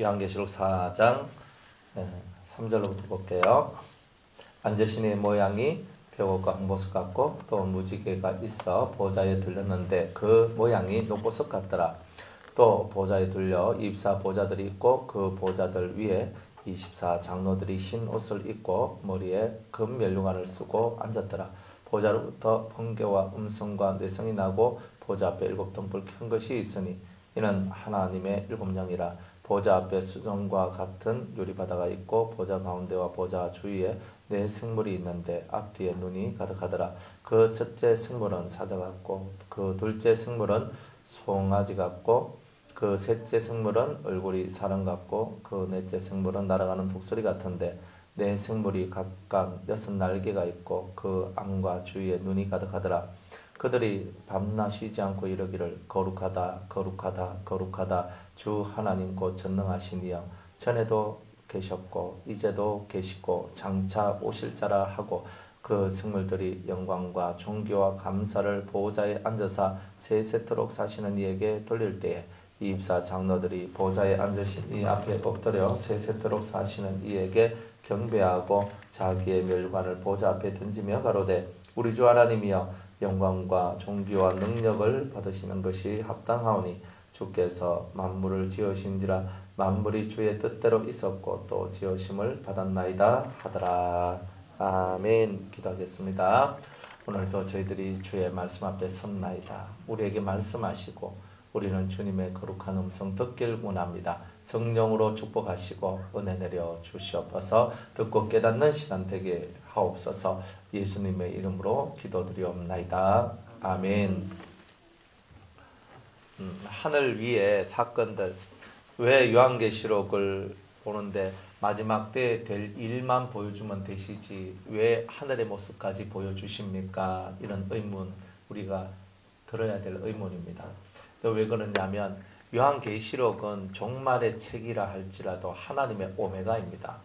요한계시록 4장 3절로부터 볼게요. 앉으신 모양이 벽옥과 홍보석 같고 또 무지개가 있어 보좌에 들렸는데 그 모양이 녹보석 같더라. 또 보좌에 들려 24 보좌들이 있고 그 보좌들 위에 24 장로들이 흰 옷을 입고 머리에 금 면류관을 쓰고 앉았더라. 보좌로부터 번개와 음성과 뇌성이 나고 보좌 앞에 7등불 큰 것이 있으니 이는 하나님의 7영이라. 보좌 앞에 수정과 같은 유리바다가 있고 보좌 가운데와 보좌 주위에 4생물이 있는데 앞뒤에 눈이 가득하더라. 그 첫째 생물은 사자 같고 그 둘째 생물은 송아지 같고 그 셋째 생물은 얼굴이 사람 같고 그 넷째 생물은 날아가는 독수리 같은데 4생물이 각각 6날개가 있고 그 암과 주위에 눈이 가득하더라. 그들이 밤낮 쉬지 않고 이르기를 거룩하다 거룩하다 거룩하다 주 하나님 곧 전능하신 이여 전에도 계셨고 이제도 계시고 장차 오실 자라 하고 그 생물들이 영광과 존귀와 감사를 보좌에 앉아서 세세토록 사시는 이에게 돌릴 때에 24 장로들이 보좌에 앉으신 이 앞에 엎드려 세세토록 사시는 이에게 경배하고 자기의 멸관을 보좌 앞에 던지며 가로되 우리 주 하나님이여 영광과 존귀와 능력을 받으시는 것이 합당하오니 주께서 만물을 지으신지라 만물이 주의 뜻대로 있었고 또 지으심을 받았나이다 하더라. 아멘. 기도하겠습니다. 오늘도 저희들이 주의 말씀 앞에 섰나이다. 우리에게 말씀하시고 우리는 주님의 거룩한 음성 듣길 원합니다. 성령으로 축복하시고 은혜 내려 주시옵소서. 듣고 깨닫는 시간 되게 하옵소서. 예수님의 이름으로 기도드리옵나이다. 아멘. 하늘 위의 사건들, 왜 요한계시록을 보는데 마지막 때에 될 일만 보여주면 되시지 왜 하늘의 모습까지 보여주십니까? 이런 의문, 우리가 들어야 될 의문입니다. 왜 그러냐면 요한계시록은 종말의 책이라 할지라도 하나님의 오메가입니다.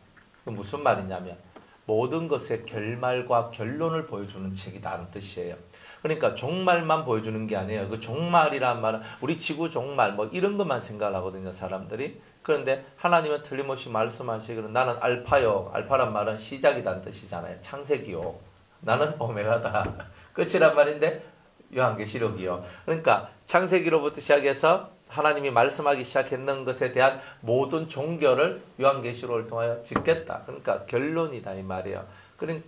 무슨 말이냐면 모든 것의 결말과 결론을 보여주는 책이라는 뜻이에요. 그러니까 종말만 보여주는 게 아니에요. 그 종말이란 말은 우리 지구 종말 뭐 이런 것만 생각을 하거든요, 사람들이. 그런데 하나님은 틀림없이 말씀하시기를 나는 알파요. 알파란 말은 시작이란 뜻이잖아요. 창세기요. 나는 오메가다. 끝이란 말인데 요한계시록이요. 그러니까 창세기로부터 시작해서 하나님이 말씀하기 시작했는 것에 대한 모든 종교를 요한계시록을 통하여 짓겠다. 그러니까 결론이다 이 말이에요.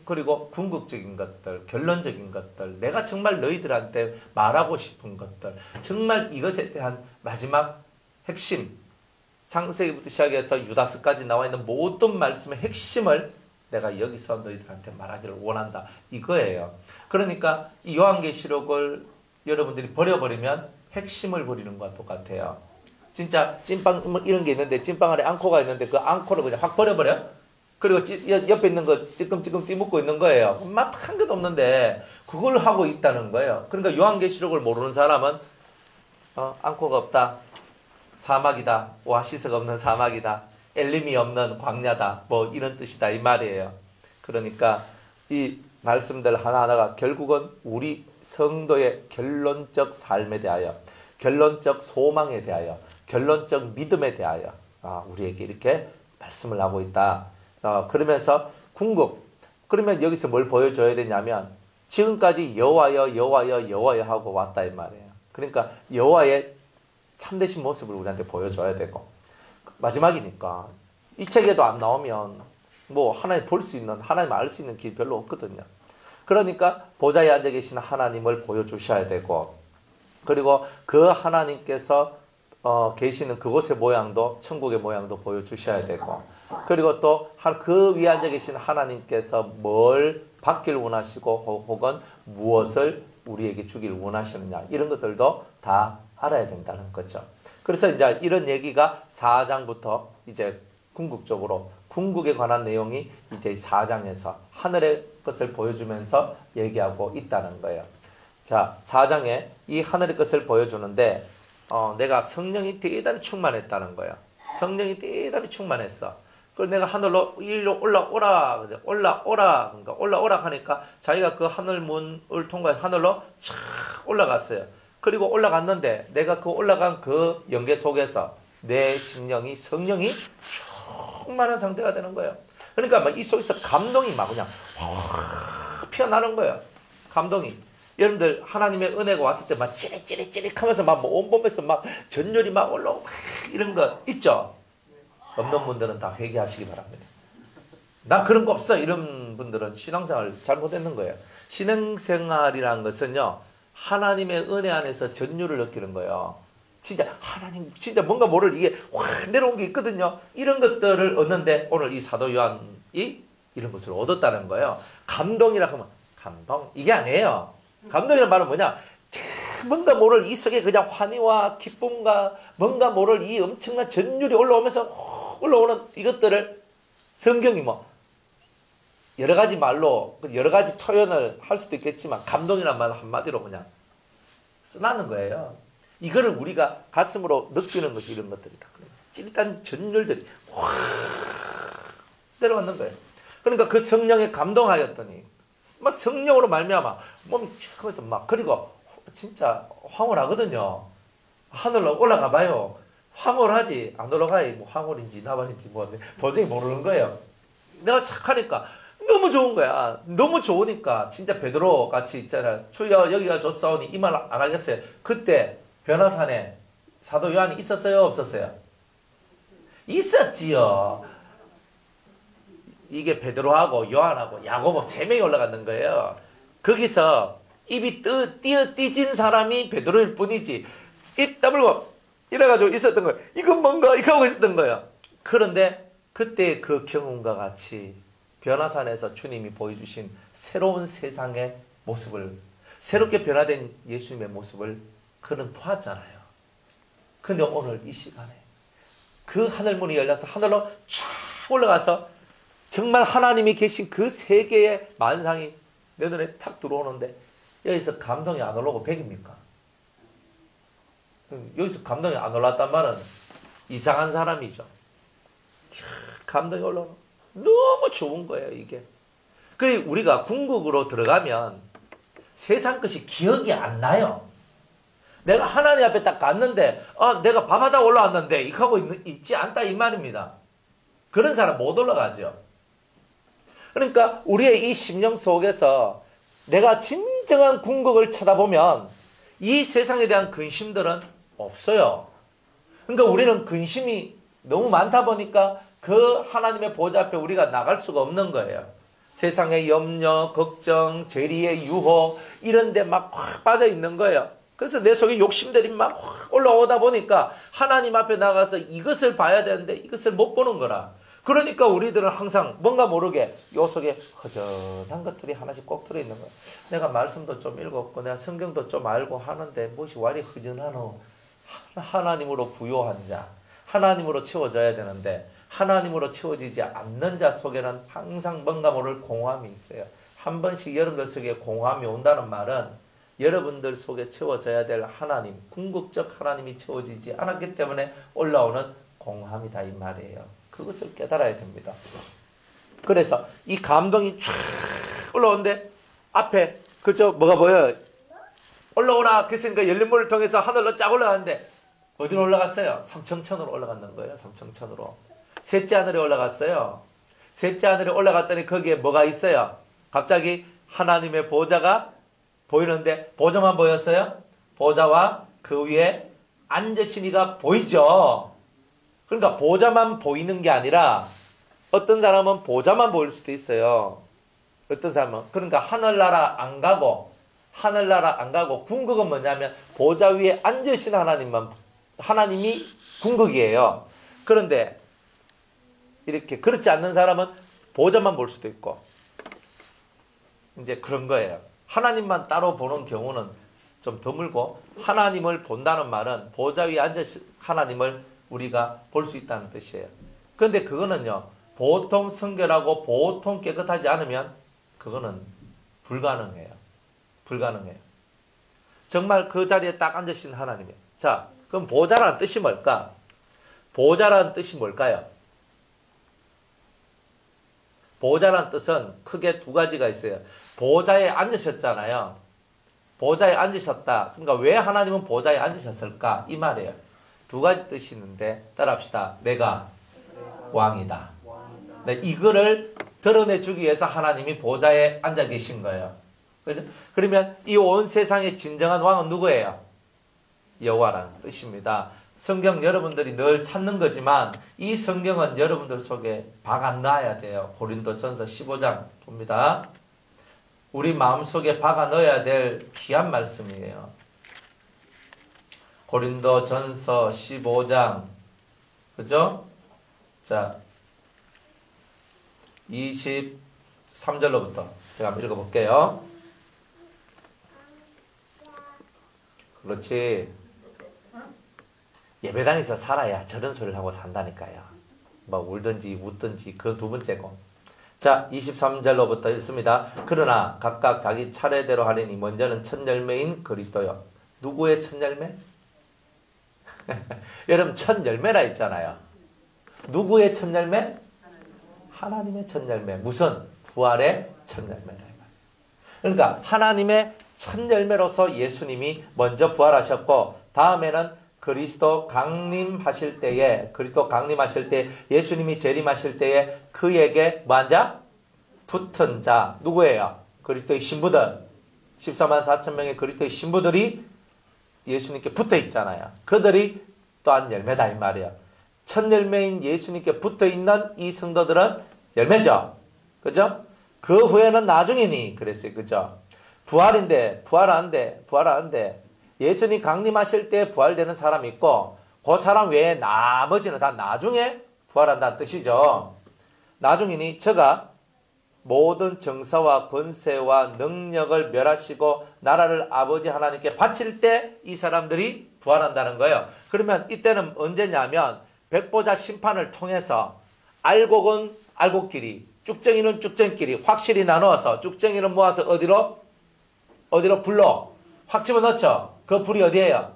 그리고 궁극적인 것들, 결론적인 것들, 내가 정말 너희들한테 말하고 싶은 것들, 정말 이것에 대한 마지막 핵심, 창세기부터 시작해서 유다서까지 나와 있는 모든 말씀의 핵심을 내가 여기서 너희들한테 말하기를 원한다. 이거예요. 그러니까 이 요한계시록을 여러분들이 버려버리면 핵심을 버리는 것과 똑같아요. 진짜 찐빵 뭐 이런 게 있는데 찐빵 안에 앙코가 있는데 그 앙코를 그냥 확 버려버려. 그리고 옆에 있는 거 찔끔찔끔 띠묻고 있는 거예요. 막 한 개도 없는데 그걸 하고 있다는 거예요. 그러니까 요한계시록을 모르는 사람은 앙코가 없다. 사막이다. 오아시스가 없는 사막이다. 엘림이 없는 광야다. 뭐 이런 뜻이다 이 말이에요. 그러니까 이 말씀들 하나하나가 결국은 우리 성도의 결론적 삶에 대하여, 결론적 소망에 대하여, 결론적 믿음에 대하여 우리에게 이렇게 말씀을 하고 있다. 그러면서 그러면 여기서 뭘 보여줘야 되냐면 지금까지 여호와여 여호와여 여호와여 하고 왔다 이 말이에요. 그러니까 여호와의 참되신 모습을 우리한테 보여줘야 되고 마지막이니까 이 책에도 안 나오면 뭐 하나님 볼 수 있는, 하나님 알 수 있는 길 별로 없거든요. 그러니까 보좌에 앉아 계신 하나님을 보여주셔야 되고 그리고 그 하나님께서 계시는 그곳의 모양도 천국의 모양도 보여주셔야 되고 그리고 또 그 위에 앉아 계신 하나님께서 뭘 받길 원하시고 혹은 무엇을 우리에게 주길 원하시느냐 이런 것들도 다 알아야 된다는 거죠. 그래서 이제 이런 얘기가 4장부터 이제 궁극적으로 궁극에 관한 내용이 이제 4장에서 하늘의 것을 보여주면서 얘기하고 있다는 거예요. 자, 4장에 이 하늘의 것을 보여주는데 내가 성령이 대단히 충만했다는 거예요. 성령이 대단히 충만했어. 그래서 내가 하늘로 일로 올라오라. 그러니까 올라오라 하니까 자기가 그 하늘 문을 통과해서 하늘로 촥 올라갔어요. 그리고 올라갔는데 내가 그 올라간 그 연계 속에서 내 심령이 성령이 충만한 상태가 되는 거예요. 그러니까 막 이 속에서 감동이 막 그냥 피어나는 거예요. 감동이. 여러분들 하나님의 은혜가 왔을 때 막 찌릿찌릿찌릿하면서 막 온몸에서 막 전율이 막 올라오고 막 이런 거 있죠? 없는 분들은 다 회개하시기 바랍니다. 나 그런 거 없어 이런 분들은 신앙생활 잘못했는 거예요. 신앙생활이라는 것은요, 하나님의 은혜 안에서 전율을 느끼는 거예요. 진짜 하나님 진짜 뭔가 모를 이게 확 내려온 게 있거든요. 이런 것들을 얻는데 오늘 이 사도 요한이 이런 것을 얻었다는 거예요. 감동이라 하면 감동 이게 아니에요. 감동이라는 말은 뭐냐, 뭔가 모를 이 속에 그냥 환희와 기쁨과 뭔가 모를 이 엄청난 전율이 올라오면서 올라오는 이것들을 성경이 뭐 여러 가지 말로 여러 가지 표현을 할 수도 있겠지만 감동이란 말 한마디로 그냥 써놨는 거예요. 이거를 우리가 가슴으로 느끼는 것이 이런 것들이다. 찌릿한 전율들이 확 내려왔는 거예요. 그러니까 그 성령에 감동하였더니 막 성령으로 말미암아 몸이 하면서 막, 그리고 진짜 황홀하거든요. 하늘로 올라가 봐요. 황홀하지 안 올라가요. 뭐 황홀인지 나발인지 뭐 도저히 모르는 거예요. 내가 착하니까 너무 좋은 거야. 너무 좋으니까 진짜 베드로 같이 있잖아요. 주여 여기가 좋사오니 이 말 안 하겠어요. 그때 변화산에 사도 요한이 있었어요? 없었어요? 있었지요. 이게 베드로하고 요한하고 야고보 3명이 올라갔는 거예요. 거기서 입이 띄진 사람이 베드로일 뿐이지 입 다물고 이래가지고 있었던 거예요. 이건 뭔가 이거 하고 있었던 거예요. 그런데 그때 그 경험과 같이 변화산에서 주님이 보여주신 새로운 세상의 모습을, 새롭게 변화된 예수님의 모습을 그는 보았잖아요. 근데 오늘 이 시간에 그 하늘문이 열려서 하늘로 쫙 올라가서 정말 하나님이 계신 그 세계의 만상이 내 눈에 탁 들어오는데 여기서 감동이 안 올라오고 백입니까? 여기서 감동이 안 올랐단 말은 이상한 사람이죠. 감동이 올라오는 너무 좋은 거예요, 이게. 그리고 우리가 궁극으로 들어가면 세상 것이 기억이 안 나요. 내가 하나님 앞에 딱 갔는데, 내가 밤하다 올라왔는데, 이거 하고 있지 않다, 이 말입니다. 그런 사람 못 올라가죠. 그러니까 우리의 이 심령 속에서 내가 진정한 궁극을 쳐다보면 이 세상에 대한 근심들은 없어요. 그러니까 우리는 근심이 너무 많다 보니까 그 하나님의 보좌 앞에 우리가 나갈 수가 없는 거예요. 세상의 염려, 걱정, 재리의 유혹 이런 데 막 확 빠져 있는 거예요. 그래서 내 속에 욕심들이 막 확 올라오다 보니까 하나님 앞에 나가서 이것을 봐야 되는데 이것을 못 보는 거라. 그러니까 우리들은 항상 뭔가 모르게 요 속에 허전한 것들이 하나씩 꼭 들어있는 거예요. 내가 말씀도 좀 읽었고 내가 성경도 좀 알고 하는데 무엇이 와리 허전하노. 하나님으로 부요한 자, 하나님으로 채워져야 되는데 하나님으로 채워지지 않는 자 속에는 항상 뭔가 모를 공허함이 있어요. 한 번씩 여러분들 속에 공허함이 온다는 말은 여러분들 속에 채워져야 될 하나님, 궁극적 하나님이 채워지지 않았기 때문에 올라오는 공허함이다 이 말이에요. 그것을 깨달아야 됩니다. 그래서 이 감동이 쫙 올라오는데 앞에 그저 뭐가 보여요? 올라오라 그랬으니까 열린 문을 통해서 하늘로 쫙 올라가는데 어디로 올라갔어요? 삼청천으로 올라갔는 거예요. 삼청천으로. 셋째 하늘에 올라갔어요. 셋째 하늘에 올라갔더니 거기에 뭐가 있어요? 갑자기 하나님의 보좌가 보이는데 보좌만 보였어요? 보좌와 그 위에 앉으신 이가 보이죠. 그러니까 보좌만 보이는 게 아니라 어떤 사람은 보좌만 보일 수도 있어요. 어떤 사람은 그러니까 하늘나라 안 가고 궁극은 뭐냐면 보좌 위에 앉으신 하나님이 궁극이에요. 그런데 이렇게 그렇지 않는 사람은 보좌만 볼 수도 있고 이제 그런 거예요. 하나님만 따로 보는 경우는 좀 드물고 하나님을 본다는 말은 보좌 위에 앉으신 하나님을 우리가 볼 수 있다는 뜻이에요. 그런데 그거는요. 보통 성결하고 보통 깨끗하지 않으면 그거는 불가능해요. 불가능해요. 정말 그 자리에 딱 앉으신 하나님이에요. 자, 그럼 보좌라는 뜻이 뭘까? 보좌라는 뜻이 뭘까요? 보좌라는 뜻은 크게 두 가지가 있어요. 보좌에 앉으셨잖아요. 보좌에 앉으셨다. 그러니까 왜 하나님은 보좌에 앉으셨을까? 이 말이에요. 두 가지 뜻이 있는데 따라합시다. 내가 왕이다. 네, 이거를 드러내주기 위해서 하나님이 보좌에 앉아 계신 거예요. 그죠? 그러면 이 온 세상의 진정한 왕은 누구예요? 여호와라는 뜻입니다. 성경 여러분들이 늘 찾는 거지만 이 성경은 여러분들 속에 박 안 놔야 돼요. 고린도전서 15장 봅니다. 우리 마음속에 박아 넣어야 될 귀한 말씀이에요. 고린도전서 15장 그죠? 자 23절로부터 제가 한번 읽어볼게요. 그렇지. 예배당에서 살아야 저런 소리를 하고 산다니까요. 뭐 울든지 웃든지 그 두 번째고. 자 23절로부터 읽습니다. 그러나 각각 자기 차례대로 하리니 먼저는 첫 열매인 그리스도요. 누구의 첫 열매? 여러분 첫 열매라 했잖아요. 누구의 첫 열매? 하나님의 첫 열매. 무슨? 부활의 첫 열매다. 그러니까 하나님의 첫 열매로서 예수님이 먼저 부활하셨고 다음에는 그리스도 강림하실 때에 예수님이 재림하실 때에 그에게 뭐한자? 붙은 자 누구예요? 그리스도의 신부들 14만 4천 명의 그리스도의 신부들이 예수님께 붙어 있잖아요. 그들이 또한 열매다 이 말이에요. 첫 열매인 예수님께 붙어 있는 이 성도들은 열매죠. 그죠? 그 후에는 나중이니 그랬어요. 그죠? 부활인데 부활하는데 예수님 강림하실 때 부활되는 사람이 있고 그 사람 외에 나머지는 다 나중에 부활한다는 뜻이죠. 나중이니 저가 모든 정사와 권세와 능력을 멸하시고 나라를 아버지 하나님께 바칠 때 이 사람들이 부활한다는 거예요. 그러면 이때는 언제냐면 백보자 심판을 통해서 알곡은 알곡끼리 쭉정이는 쭉정끼리 확실히 나누어서 쭉정이는 모아서 어디로 불로 확 집어넣죠. 그 불이 어디예요?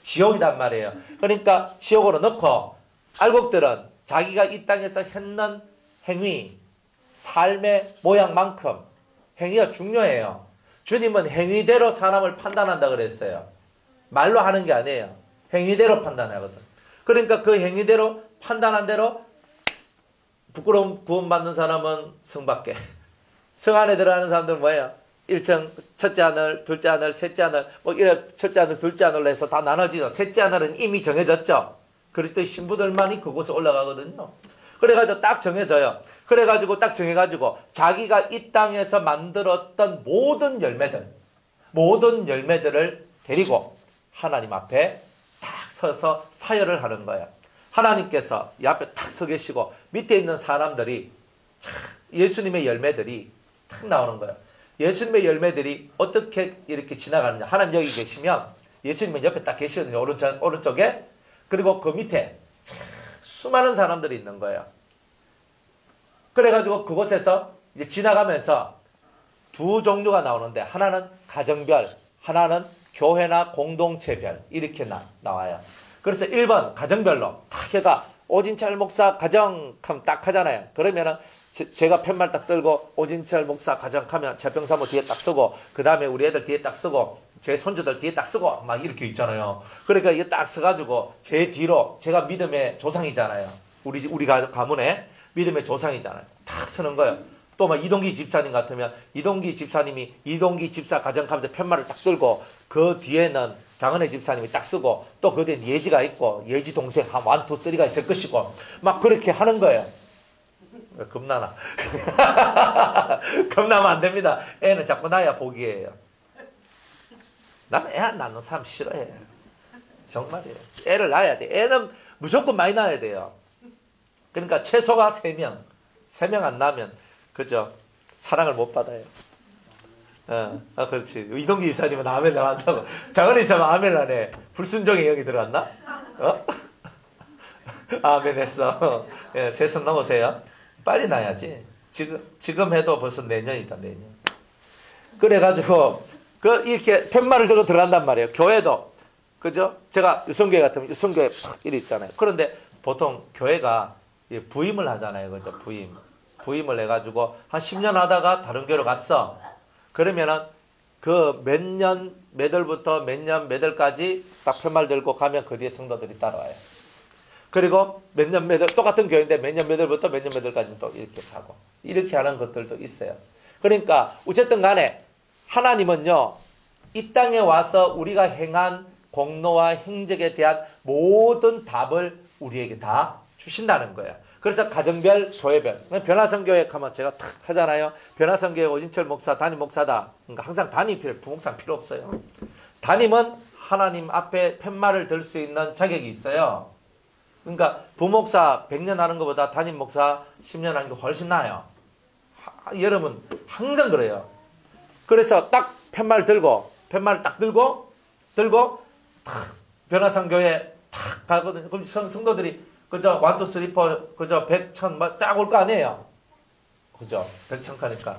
지옥이란 말이에요. 그러니까 지옥으로 넣고 알곡들은 자기가 이 땅에서 했는 행위, 삶의 모양만큼 행위가 중요해요. 주님은 행위대로 사람을 판단한다 그랬어요. 말로 하는 게 아니에요. 행위대로 판단하거든. 그러니까 그 행위대로 판단한 대로 부끄러움 구원받는 사람은 성 밖에. 성 안에 들어가는 사람들은 뭐예요? 1층 첫째 하늘, 둘째 하늘, 셋째 하늘 뭐 이래 첫째 하늘, 둘째 하늘로 해서 다 나눠지죠. 셋째 하늘은 이미 정해졌죠. 그리스도의 신부들만이 그곳에 올라가거든요. 그래가지고 딱 정해져요. 그래가지고 딱 정해가지고 자기가 이 땅에서 만들었던 모든 열매들을 데리고 하나님 앞에 딱 서서 사열을 하는 거예요. 하나님께서 이 앞에 딱 서 계시고 밑에 있는 사람들이 예수님의 열매들이 탁 나오는 거예요. 예수님의 열매들이 어떻게 이렇게 지나가느냐. 하나님 여기 계시면 예수님은 옆에 딱 계시거든요. 오른쪽에. 그리고 그 밑에 수많은 사람들이 있는 거예요. 그래가지고 그곳에서 이제 지나가면서 두 종류가 나오는데 하나는 가정별, 하나는 교회나 공동체별 이렇게 나와요. 그래서 1번 가정별로 딱 해가 오진철 목사 가정 하면 딱 하잖아요. 그러면은 제가 팻말 딱 들고 오진철 목사 가정 하면 재평사모 뒤에 딱 쓰고 그 다음에 우리 애들 뒤에 딱 쓰고 제 손주들 뒤에 딱 쓰고 막 이렇게 있잖아요. 그러니까 이게 딱 써가지고 제 뒤로 제가 믿음의 조상이잖아요. 우리 가문에 믿음의 조상이잖아요. 딱 쓰는 거예요. 또 막 이동기 집사님 같으면 이동기 집사님이 이동기 집사 가정하면서 팻말을 딱 들고 그 뒤에는 장은혜 집사님이 딱 쓰고 또 그 뒤에 예지가 있고 예지 동생 한 1, 2, 3가 있을 것이고 막 그렇게 하는 거예요. 겁나나? 겁나면 안 됩니다. 애는 자꾸 낳아야 복이에요. 나는 애 안 낳는 사람 싫어해. 정말이에요. 애를 낳아야 돼. 애는 무조건 많이 낳아야 돼요. 그러니까 최소가 3명. 3명 안 낳으면 그죠? 사랑을 못 받아요. 그렇지. 이동기 집사님은 아멘 안 한다고. 장은혜 집사님은 아멘 안 해. 불순종의 영이 들어갔나? 아멘 했어. 예, 세손 넘으세요. 빨리 나야지. 지금 해도 벌써 내년이다, 내년. 그래가지고, 이렇게 팻말을 들고 들어간단 말이에요. 교회도. 그죠? 제가 유성교회 같으면 유성교회 팍 이리 있잖아요. 그런데 보통 교회가 부임을 하잖아요. 그죠? 부임을 해가지고 한 10년 하다가 다른 교회로 갔어. 그러면은 그 몇 년 몇 월부터 몇 년 몇 월까지 딱 팻말 들고 가면 그 뒤에 성도들이 따라와요. 그리고 몇 년 몇 월, 똑같은 교회인데 몇 년 몇 월부터 몇 년 몇 월까지 또 이렇게 가고 이렇게 하는 것들도 있어요. 그러니까 어쨌든 간에 하나님은요, 이 땅에 와서 우리가 행한 공로와 행적에 대한 모든 답을 우리에게 다 주신다는 거예요. 그래서 가정별, 교회별. 변화선교회 가면 제가 탁 하잖아요. 변화선교회 오진철 목사, 담임 목사다. 그러니까 항상 담임 필요, 부목사는 필요 없어요. 담임은 하나님 앞에 팻말을 들 수 있는 자격이 있어요. 그러니까 부목사 100년 하는 것보다 담임 목사 10년 하는 게 훨씬 나아요. 여러분 항상 그래요. 그래서 딱 팻말 들고, 팻말 딱 들고 탁 변화선교회 탁 가거든요. 그럼 성도들이 그죠? 1, 2, 3, 4, 그죠? 100, 1000, 쫙 올 거 아니에요? 그죠? 100, 1000 가니까.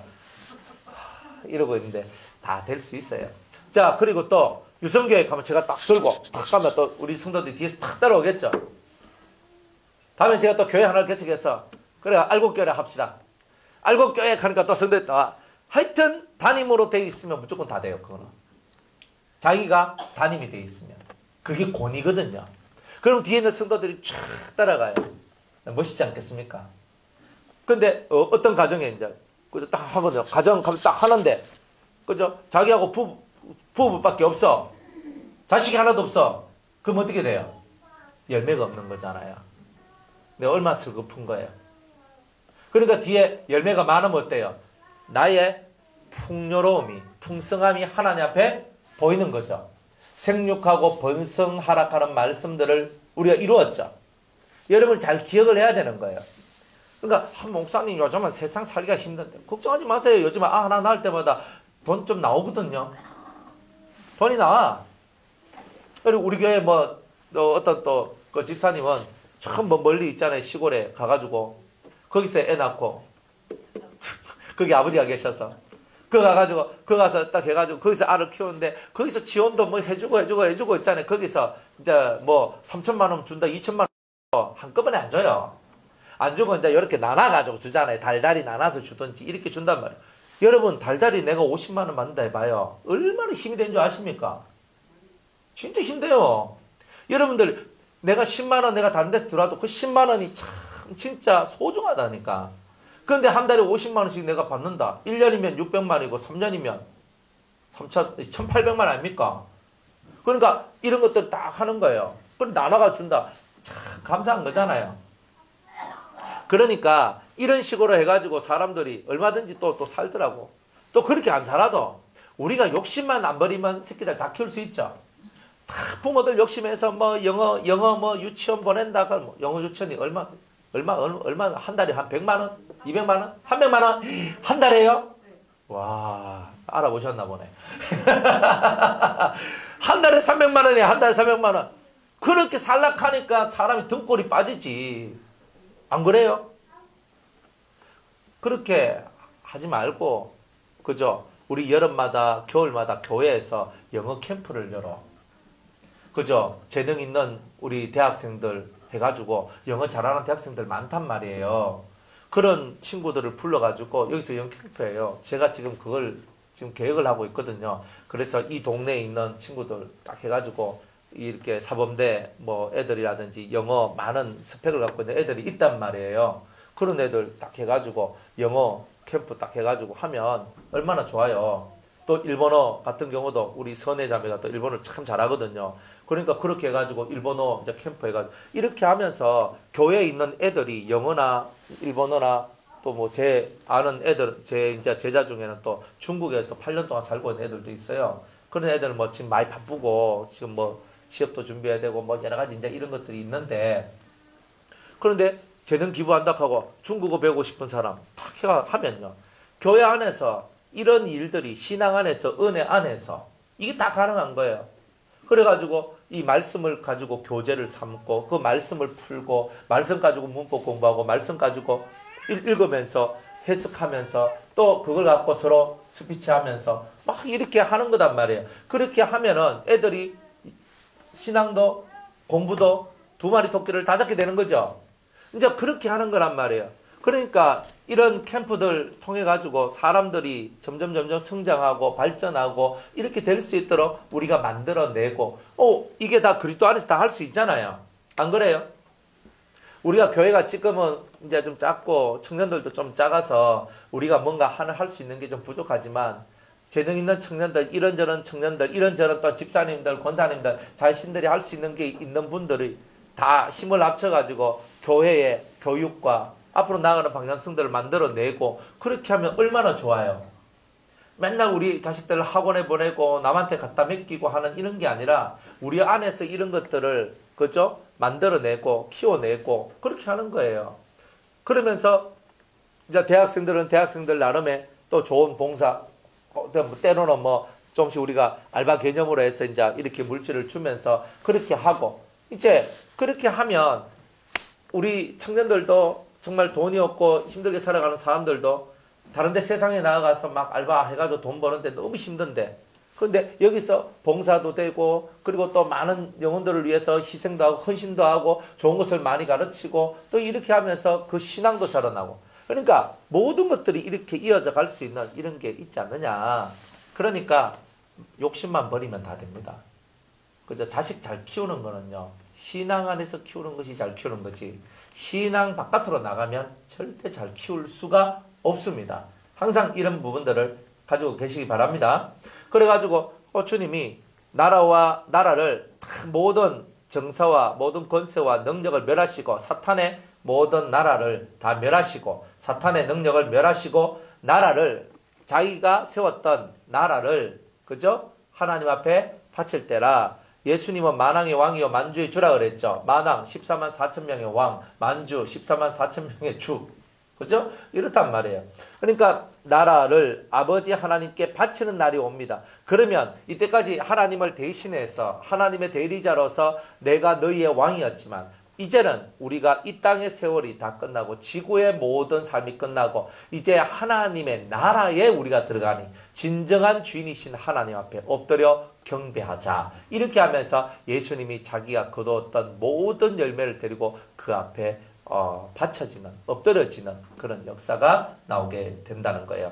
이러고 있는데, 다 될 수 있어요. 자, 그리고 또, 유성교회 가면 제가 딱 들고, 탁 가면 또 우리 성도들이 뒤에서 탁 따라오겠죠? 다음에 제가 또 교회 하나를 개척해서, 그래, 알곡교회를 합시다. 알곡교회 가니까 또 성도들이 나와. 하여튼, 담임으로 되어 있으면 무조건 다 돼요, 그거는. 자기가 담임이 되어 있으면. 그게 권위거든요. 그럼 뒤에 있는 성도들이 쫙 따라가요. 멋있지 않겠습니까? 근데 어떤 가정에 이제 그죠? 딱 하거든요. 가정 가면 딱 하는데 그죠? 자기하고 부부밖에 없어. 자식이 하나도 없어. 그럼 어떻게 돼요? 열매가 없는 거잖아요. 근데 얼마나 슬픈 거예요. 그러니까 뒤에 열매가 많으면 어때요? 나의 풍요로움이, 풍성함이 하나님 앞에 보이는 거죠. 생육하고 번성하락하는 말씀들을 우리가 이루었죠. 여러분 잘 기억을 해야 되는 거예요. 그러니까 한 목사님 요즘은 세상 살기가 힘든데 걱정하지 마세요. 요즘은 하나 낳을 때마다 돈 좀 나오거든요. 돈이 나와. 그리고 우리 교회 뭐 어떤 또 그 집사님은 참 멀리 있잖아요. 시골에 가가지고 거기서 애 낳고 거기 아버지가 계셔서 그 가가지고 그 가서 딱 해가지고 거기서 알을 키우는데 거기서 지원도 뭐 해주고 있잖아요. 거기서 이제 뭐 3천만 원 준다, 2천만 원 한꺼번에 안 줘요. 안 주고 이제 이렇게 나눠가지고 주잖아요. 달달이 나눠서 주든지 이렇게 준단 말이에요. 여러분 달달이 내가 50만 원 받는다 해봐요. 얼마나 힘이 되는 줄 아십니까? 진짜 힘돼요. 여러분들 내가 10만 원 내가 다른 데서 들어와도 그 10만 원이 참 진짜 소중하다니까. 그런데 한 달에 50만 원씩 내가 받는다. 1년이면 600만이고 3년이면 1800만 아닙니까? 그러니까 이런 것들 딱 하는 거예요. 그럼 나눠가 준다. 참 감사한 거잖아요. 그러니까 이런 식으로 해가지고 사람들이 얼마든지 또 살더라고. 또 그렇게 안 살아도 우리가 욕심만 안 버리면 새끼들 다 키울 수 있죠. 다 부모들 욕심해서 뭐 영어 뭐 유치원 보낸다. 그럼 뭐 영어 유치원이 얼마 한 달에 한 100만 원? 200만 원? 300만 원? 한 달에요? 와, 알아보셨나 보네. 한 달에 300만 원이야. 한 달에 300만 원. 그렇게 살락하니까 사람이 등골이 빠지지. 안 그래요? 그렇게 하지 말고, 그죠? 우리 여름마다, 겨울마다 교회에서 영어 캠프를 열어. 그죠? 재능 있는 우리 대학생들 해가지고 영어 잘하는 대학생들 많단 말이에요. 그런 친구들을 불러가지고 여기서 영어 캠프예요. 제가 지금 그걸 지금 계획을 하고 있거든요. 그래서 이 동네에 있는 친구들 딱 해가지고 이렇게 사범대 뭐 애들이라든지 영어 많은 스펙을 갖고 있는 애들이 있단 말이에요. 그런 애들 딱 해가지고 영어 캠프 딱 해가지고 하면 얼마나 좋아요. 또 일본어 같은 경우도 우리 선혜 자매가 또 일본어를 참 잘하거든요. 그러니까 그렇게 해가지고 일본어 이제 캠프 해가지고 이렇게 하면서 교회에 있는 애들이 영어나 일본어나 또 뭐 제 아는 애들 제 이제 제자 중에는 또 중국에서 8년 동안 살고 있는 애들도 있어요. 그런 애들은 뭐 지금 많이 바쁘고 지금 뭐 취업도 준비해야 되고 뭐 여러 가지 이제 이런 것들이 있는데 그런데 재능 기부한다 하고 중국어 배우고 싶은 사람 탁 하면요. 교회 안에서 이런 일들이 신앙 안에서 은혜 안에서 이게 다 가능한 거예요. 그래가지고 이 말씀을 가지고 교재를 삼고 그 말씀을 풀고 말씀 가지고 문법 공부하고 말씀 가지고 읽으면서 해석하면서 또 그걸 갖고 서로 스피치하면서 막 이렇게 하는 거단 말이에요. 그렇게 하면은 애들이 신앙도 공부도 두 마리 토끼를 다 잡게 되는 거죠. 이제 그렇게 하는 거란 말이에요. 그러니까 이런 캠프들 통해 가지고 사람들이 점점 성장하고 발전하고 이렇게 될 수 있도록 우리가 만들어내고, 이게 다 그리스도 안에서 다 할 수 있잖아요. 안 그래요? 우리가 교회가 지금은 이제 좀 작고 청년들도 좀 작아서 우리가 뭔가 하나 할 수 있는 게 좀 부족하지만, 재능 있는 청년들, 이런저런 청년들, 이런저런 또 집사님들, 권사님들, 자신들이 할 수 있는 게 있는 분들이 다 힘을 합쳐가지고 교회의 교육과 앞으로 나아가는 방향성들을 만들어내고, 그렇게 하면 얼마나 좋아요. 맨날 우리 자식들을 학원에 보내고 남한테 갖다 맡기고 하는 이런 게 아니라 우리 안에서 이런 것들을, 그죠? 만들어내고 키워내고 그렇게 하는 거예요. 그러면서 이제 대학생들은 대학생들 나름의 또 좋은 봉사, 때로는 뭐 조금씩 우리가 알바 개념으로 해서 이제 이렇게 물질을 주면서 그렇게 하고, 이제 그렇게 하면 우리 청년들도 정말 돈이 없고 힘들게 살아가는 사람들도 다른데 세상에 나가서 막 알바 해가지고 돈 버는데 너무 힘든데, 그런데 여기서 봉사도 되고, 그리고 또 많은 영혼들을 위해서 희생도 하고 헌신도 하고 좋은 것을 많이 가르치고, 또 이렇게 하면서 그 신앙도 자라나고, 그러니까 모든 것들이 이렇게 이어져 갈 수 있는 이런 게 있지 않느냐. 그러니까 욕심만 버리면 다 됩니다. 그죠? 자식 잘 키우는 거는요, 신앙 안에서 키우는 것이 잘 키우는 거지, 신앙 바깥으로 나가면 절대 잘 키울 수가 없습니다. 항상 이런 부분들을 가지고 계시기 바랍니다. 그래가지고 주님이 나라를 모든 정사와 모든 권세와 능력을 멸하시고, 사탄의 모든 나라를 다 멸하시고, 사탄의 능력을 멸하시고, 나라를, 자기가 세웠던 나라를, 그죠? 하나님 앞에 바칠 때라. 예수님은 만왕의 왕이요 만주의 주라 그랬죠. 만왕 14만 4천 명의 왕, 만주 14만 4천 명의 주. 그죠? 이렇단 말이에요. 그러니까 나라를 아버지 하나님께 바치는 날이 옵니다. 그러면 이때까지 하나님을 대신해서 하나님의 대리자로서 내가 너희의 왕이었지만, 이제는 우리가 이 땅의 세월이 다 끝나고 지구의 모든 삶이 끝나고 이제 하나님의 나라에 우리가 들어가니 진정한 주인이신 하나님 앞에 엎드려 경배하자. 이렇게 하면서 예수님이 자기가 거두었던 모든 열매를 데리고 그 앞에 바쳐지는, 엎드려지는 그런 역사가 나오게 된다는 거예요.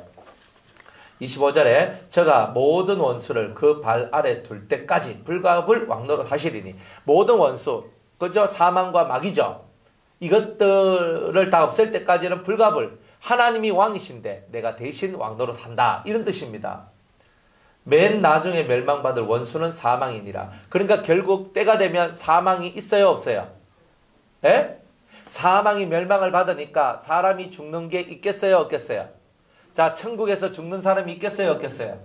25절에 저가 모든 원수를 그 발 아래 둘 때까지 불가불 왕노릇 하시리니, 모든 원수, 그죠? 사망과 마귀죠. 이것들을 다 없앨 때까지는 불가불, 하나님이 왕이신데 내가 대신 왕노릇 한다, 이런 뜻입니다. 맨 나중에 멸망받을 원수는 사망이니라. 그러니까 결국 때가 되면 사망이 있어요, 없어요? 예? 사망이 멸망을 받으니까 사람이 죽는 게 있겠어요, 없겠어요? 자, 천국에서 죽는 사람이 있겠어요, 없겠어요?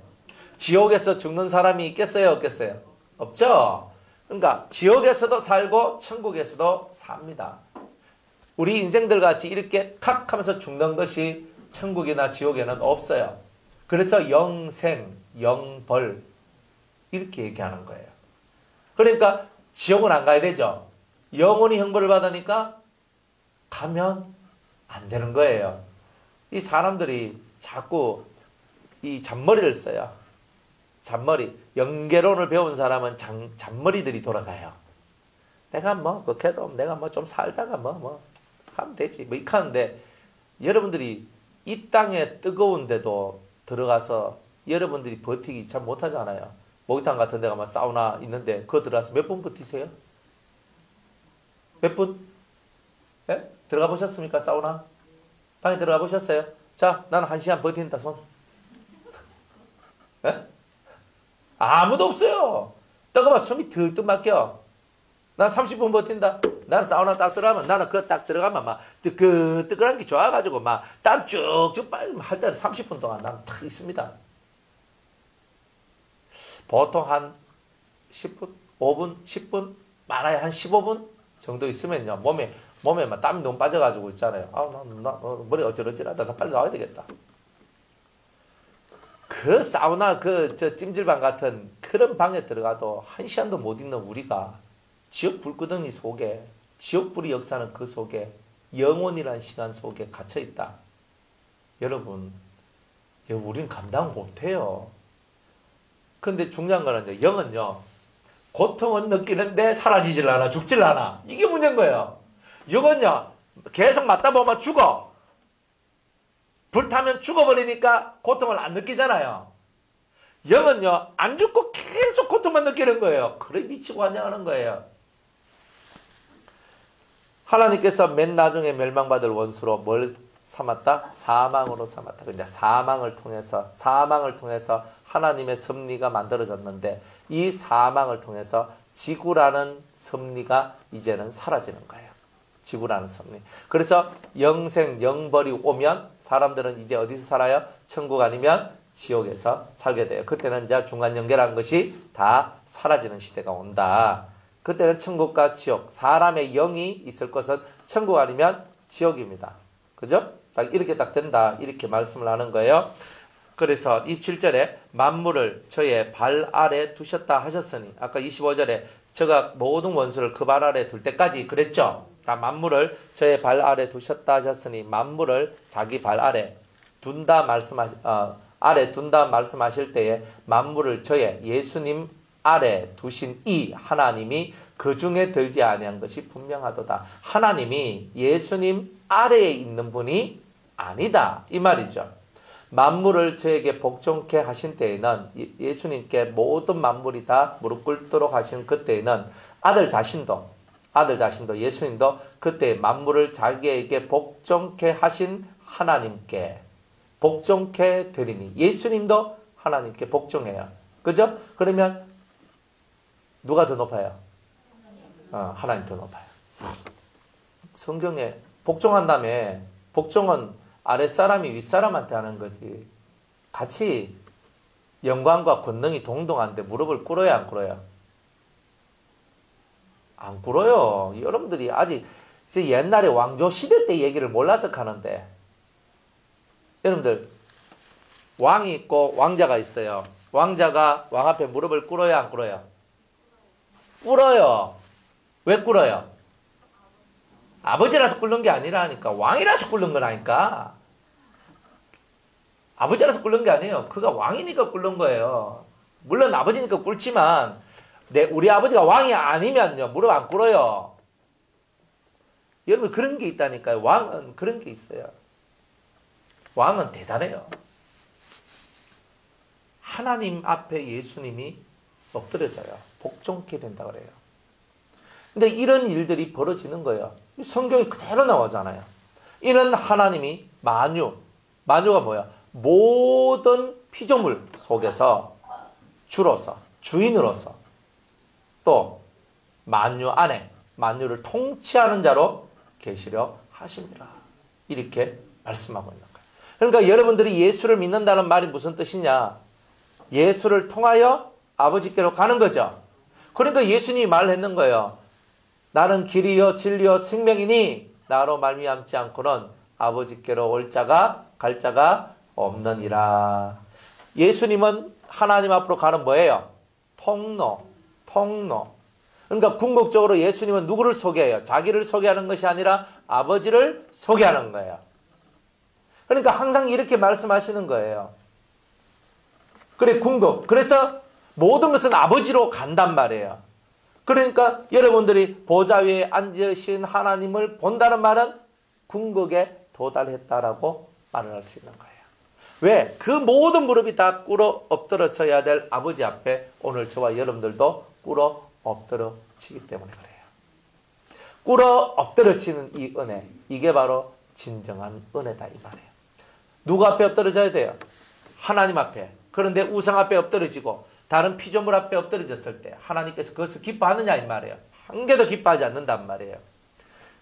지옥에서 죽는 사람이 있겠어요, 없겠어요? 없죠? 그러니까 지옥에서도 살고 천국에서도 삽니다. 우리 인생들 같이 이렇게 탁 하면서 죽는 것이 천국이나 지옥에는 없어요. 그래서 영생, 영벌 이렇게 얘기하는 거예요. 그러니까 지옥은 안 가야 되죠. 영원히 형벌을 받으니까 가면 안 되는 거예요. 이 사람들이 자꾸 이 잔머리를 써요. 잔머리. 영계론을 배운 사람은 잔머리들이 돌아가요. 내가 뭐 그래도 내가 뭐 좀 살다가 뭐 하면 되지 뭐 이렇게 하는데, 여러분들이 이 땅에 뜨거운데도 들어가서 여러분들이 버티기 잘 못하잖아요. 목욕탕 같은 데 가면 사우나 있는데 그거 들어가서 몇 분 버티세요? 몇 분? 예? 들어가 보셨습니까? 사우나? 방에 들어가 보셨어요? 자, 나는 1시간 버틴다, 손. 예? 아무도 없어요. 뜨거워 숨이 득득 막혀. 난 30분 버틴다. 나는 사우나 딱 들어가면, 나는 그거 딱 들어가면 막 뜨끈뜨끈한 게 좋아가지고 막 땀 쭉쭉 빨리 할 때는 30분 동안 나는 탁 있습니다. 보통 한 10분, 5분, 10분, 많아야 한 15분 정도 있으면요, 몸에 막 땀이 너무 빠져가지고 있잖아요. 나 머리 어찌러지하다. 나 빨리 나와야 되겠다. 그 사우나, 저 찜질방 같은 그런 방에 들어가도 1시간도 못 있는 우리가 지옥 불구덩이 속에, 지옥 불이 역사하는 그 속에, 영원이라는 시간 속에 갇혀 있다. 여러분, 우리는 감당 못해요. 근데 중요한 거는 영은요, 고통은 느끼는데 사라지질 않아, 죽질 않아. 이게 문제인 거예요. 이건요, 계속 맞다 보면 죽어. 불타면 죽어버리니까 고통을 안 느끼잖아요. 영은요, 안 죽고 계속 고통만 느끼는 거예요. 그래 미치고 환장하는 거예요. 하나님께서 맨 나중에 멸망받을 원수로 뭘 삼았다? 사망으로 삼았다. 그러니까 사망을 통해서 하나님의 섭리가 만들어졌는데 이 사망을 통해서 지구라는 섭리가 이제는 사라지는 거예요. 지구라는 섭리. 그래서 영생, 영벌이 오면 사람들은 이제 어디서 살아요? 천국 아니면 지옥에서 살게 돼요. 그때는 이제 중간 연결한 것이 다 사라지는 시대가 온다. 그때는 천국과 지옥, 사람의 영이 있을 것은 천국 아니면 지옥입니다. 그죠? 딱 이렇게 딱 된다. 이렇게 말씀을 하는 거예요. 그래서 27절에 만물을 저의 발 아래 두셨다 하셨으니, 아까 25절에 저가 모든 원수를 그 발 아래 둘 때까지 그랬죠. 다 만물을 저의 발 아래 두셨다 하셨으니 만물을 자기 발 아래 둔다 아래 둔다 말씀하실 때에 만물을 저의 예수님 아래 두신 이 하나님이 그 중에 들지 아니한 것이 분명하도다. 하나님이 예수님 아래에 있는 분이 아니다. 이 말이죠. 만물을 저에게 복종케 하신 때에는, 예수님께 모든 만물이 다 무릎 꿇도록 하신 그때에는 아들 자신도 예수님도 그때 만물을 자기에게 복종케 하신 하나님께 복종케 되리니, 예수님도 하나님께 복종해요. 그죠? 그러면 누가 더 높아요? 하나님 더 높아요. 성경에 복종한다며, 복종은 아랫사람이 윗사람한테 하는 거지. 같이 영광과 권능이 동등한데 무릎을 꿇어야 안 꿇어요? 안 꿇어요. 여러분들이 아직 옛날에 왕조 시대 때 얘기를 몰라서 하는데, 여러분들 왕이 있고 왕자가 있어요. 왕자가 왕 앞에 무릎을 꿇어야 안 꿇어요? 꿇어요. 왜 꿇어요? 아버지라서 꿇는 게 아니라니까. 왕이라서 꿇는 거라니까. 아버지라서 꿇는 게 아니에요. 그가 왕이니까 꿇는 거예요. 물론 아버지니까 꿇지만 우리 아버지가 왕이 아니면요, 무릎 안 꿇어요. 여러분, 그런 게 있다니까요. 왕은 그런 게 있어요. 왕은 대단해요. 하나님 앞에 예수님이 엎드려져요. 복종케 된다 그래요. 근데 이런 일들이 벌어지는 거예요. 성경이 그대로 나오잖아요. 이런 하나님이 만유가 뭐야? 모든 피조물 속에서 주로서, 주인으로서, 또 만유 안에 만유를 통치하는 자로 계시려 하십니다. 이렇게 말씀하고 있는 거예요. 그러니까 여러분들이 예수를 믿는다는 말이 무슨 뜻이냐? 예수를 통하여 아버지께로 가는 거죠. 그러니까 예수님이 말했는 거예요. 나는 길이요 진리요 생명이니 나로 말미암지 않고는 아버지께로 올 자가 갈 자가 없느니라. 예수님은 하나님 앞으로 가는 뭐예요? 통로. 그러니까 궁극적으로 예수님은 누구를 소개해요? 자기를 소개하는 것이 아니라 아버지를 소개하는 거예요. 그러니까 항상 이렇게 말씀하시는 거예요. 그래, 궁극. 그래서 모든 것은 아버지로 간단 말이에요. 그러니까 여러분들이 보좌 위에 앉으신 하나님을 본다는 말은 궁극에 도달했다라고 말을 할 수 있는 거예요. 왜? 그 모든 무릎이 다 꿇어 엎드러져야 될 아버지 앞에 오늘 저와 여러분들도 꿇어 엎드러지기 때문에 그래요. 꿇어 엎드러지는 이 은혜, 이게 바로 진정한 은혜다 이 말이에요. 누구 앞에 엎드러져야 돼요? 하나님 앞에. 그런데 우상 앞에 엎드러지고 다른 피조물 앞에 엎드러졌을 때 하나님께서 그것을 기뻐하느냐 이 말이에요. 한 개도 기뻐하지 않는단 말이에요.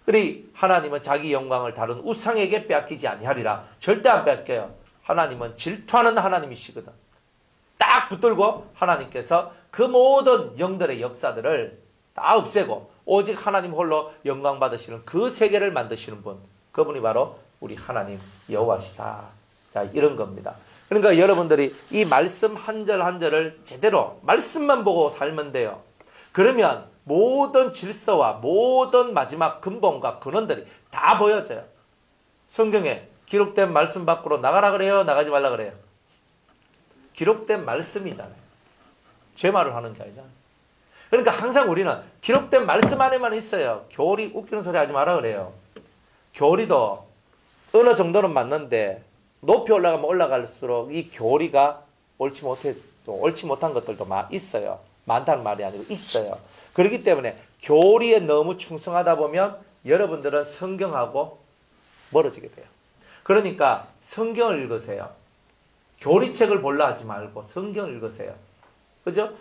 그리 하나님은 자기 영광을 다른 우상에게 빼앗기지 아니하리라. 절대 안 빼앗겨요. 하나님은 질투하는 하나님이시거든. 딱 붙들고 하나님께서 그 모든 영들의 역사들을 다 없애고 오직 하나님 홀로 영광 받으시는 그 세계를 만드시는 분, 그분이 바로 우리 하나님 여호와시다. 자, 이런 겁니다. 그러니까 여러분들이 이 말씀 한 절 한 절을 제대로 말씀만 보고 살면 돼요. 그러면 모든 질서와 모든 마지막 근본과 근원들이 다 보여져요. 성경에 기록된 말씀 밖으로 나가라 그래요? 나가지 말라 그래요? 기록된 말씀이잖아요. 제 말을 하는 게 아니잖아요. 그러니까 항상 우리는 기록된 말씀 안에만 있어요. 교리 웃기는 소리 하지 마라 그래요. 교리도 어느 정도는 맞는데 높이 올라가면 올라갈수록 이 교리가 옳지 못한 것들도 있어요. 많다는 말이 아니고 있어요. 그렇기 때문에 교리에 너무 충성하다 보면 여러분들은 성경하고 멀어지게 돼요. 그러니까 성경을 읽으세요. 교리책을 보려 하지 말고 성경을 읽으세요. 그죠?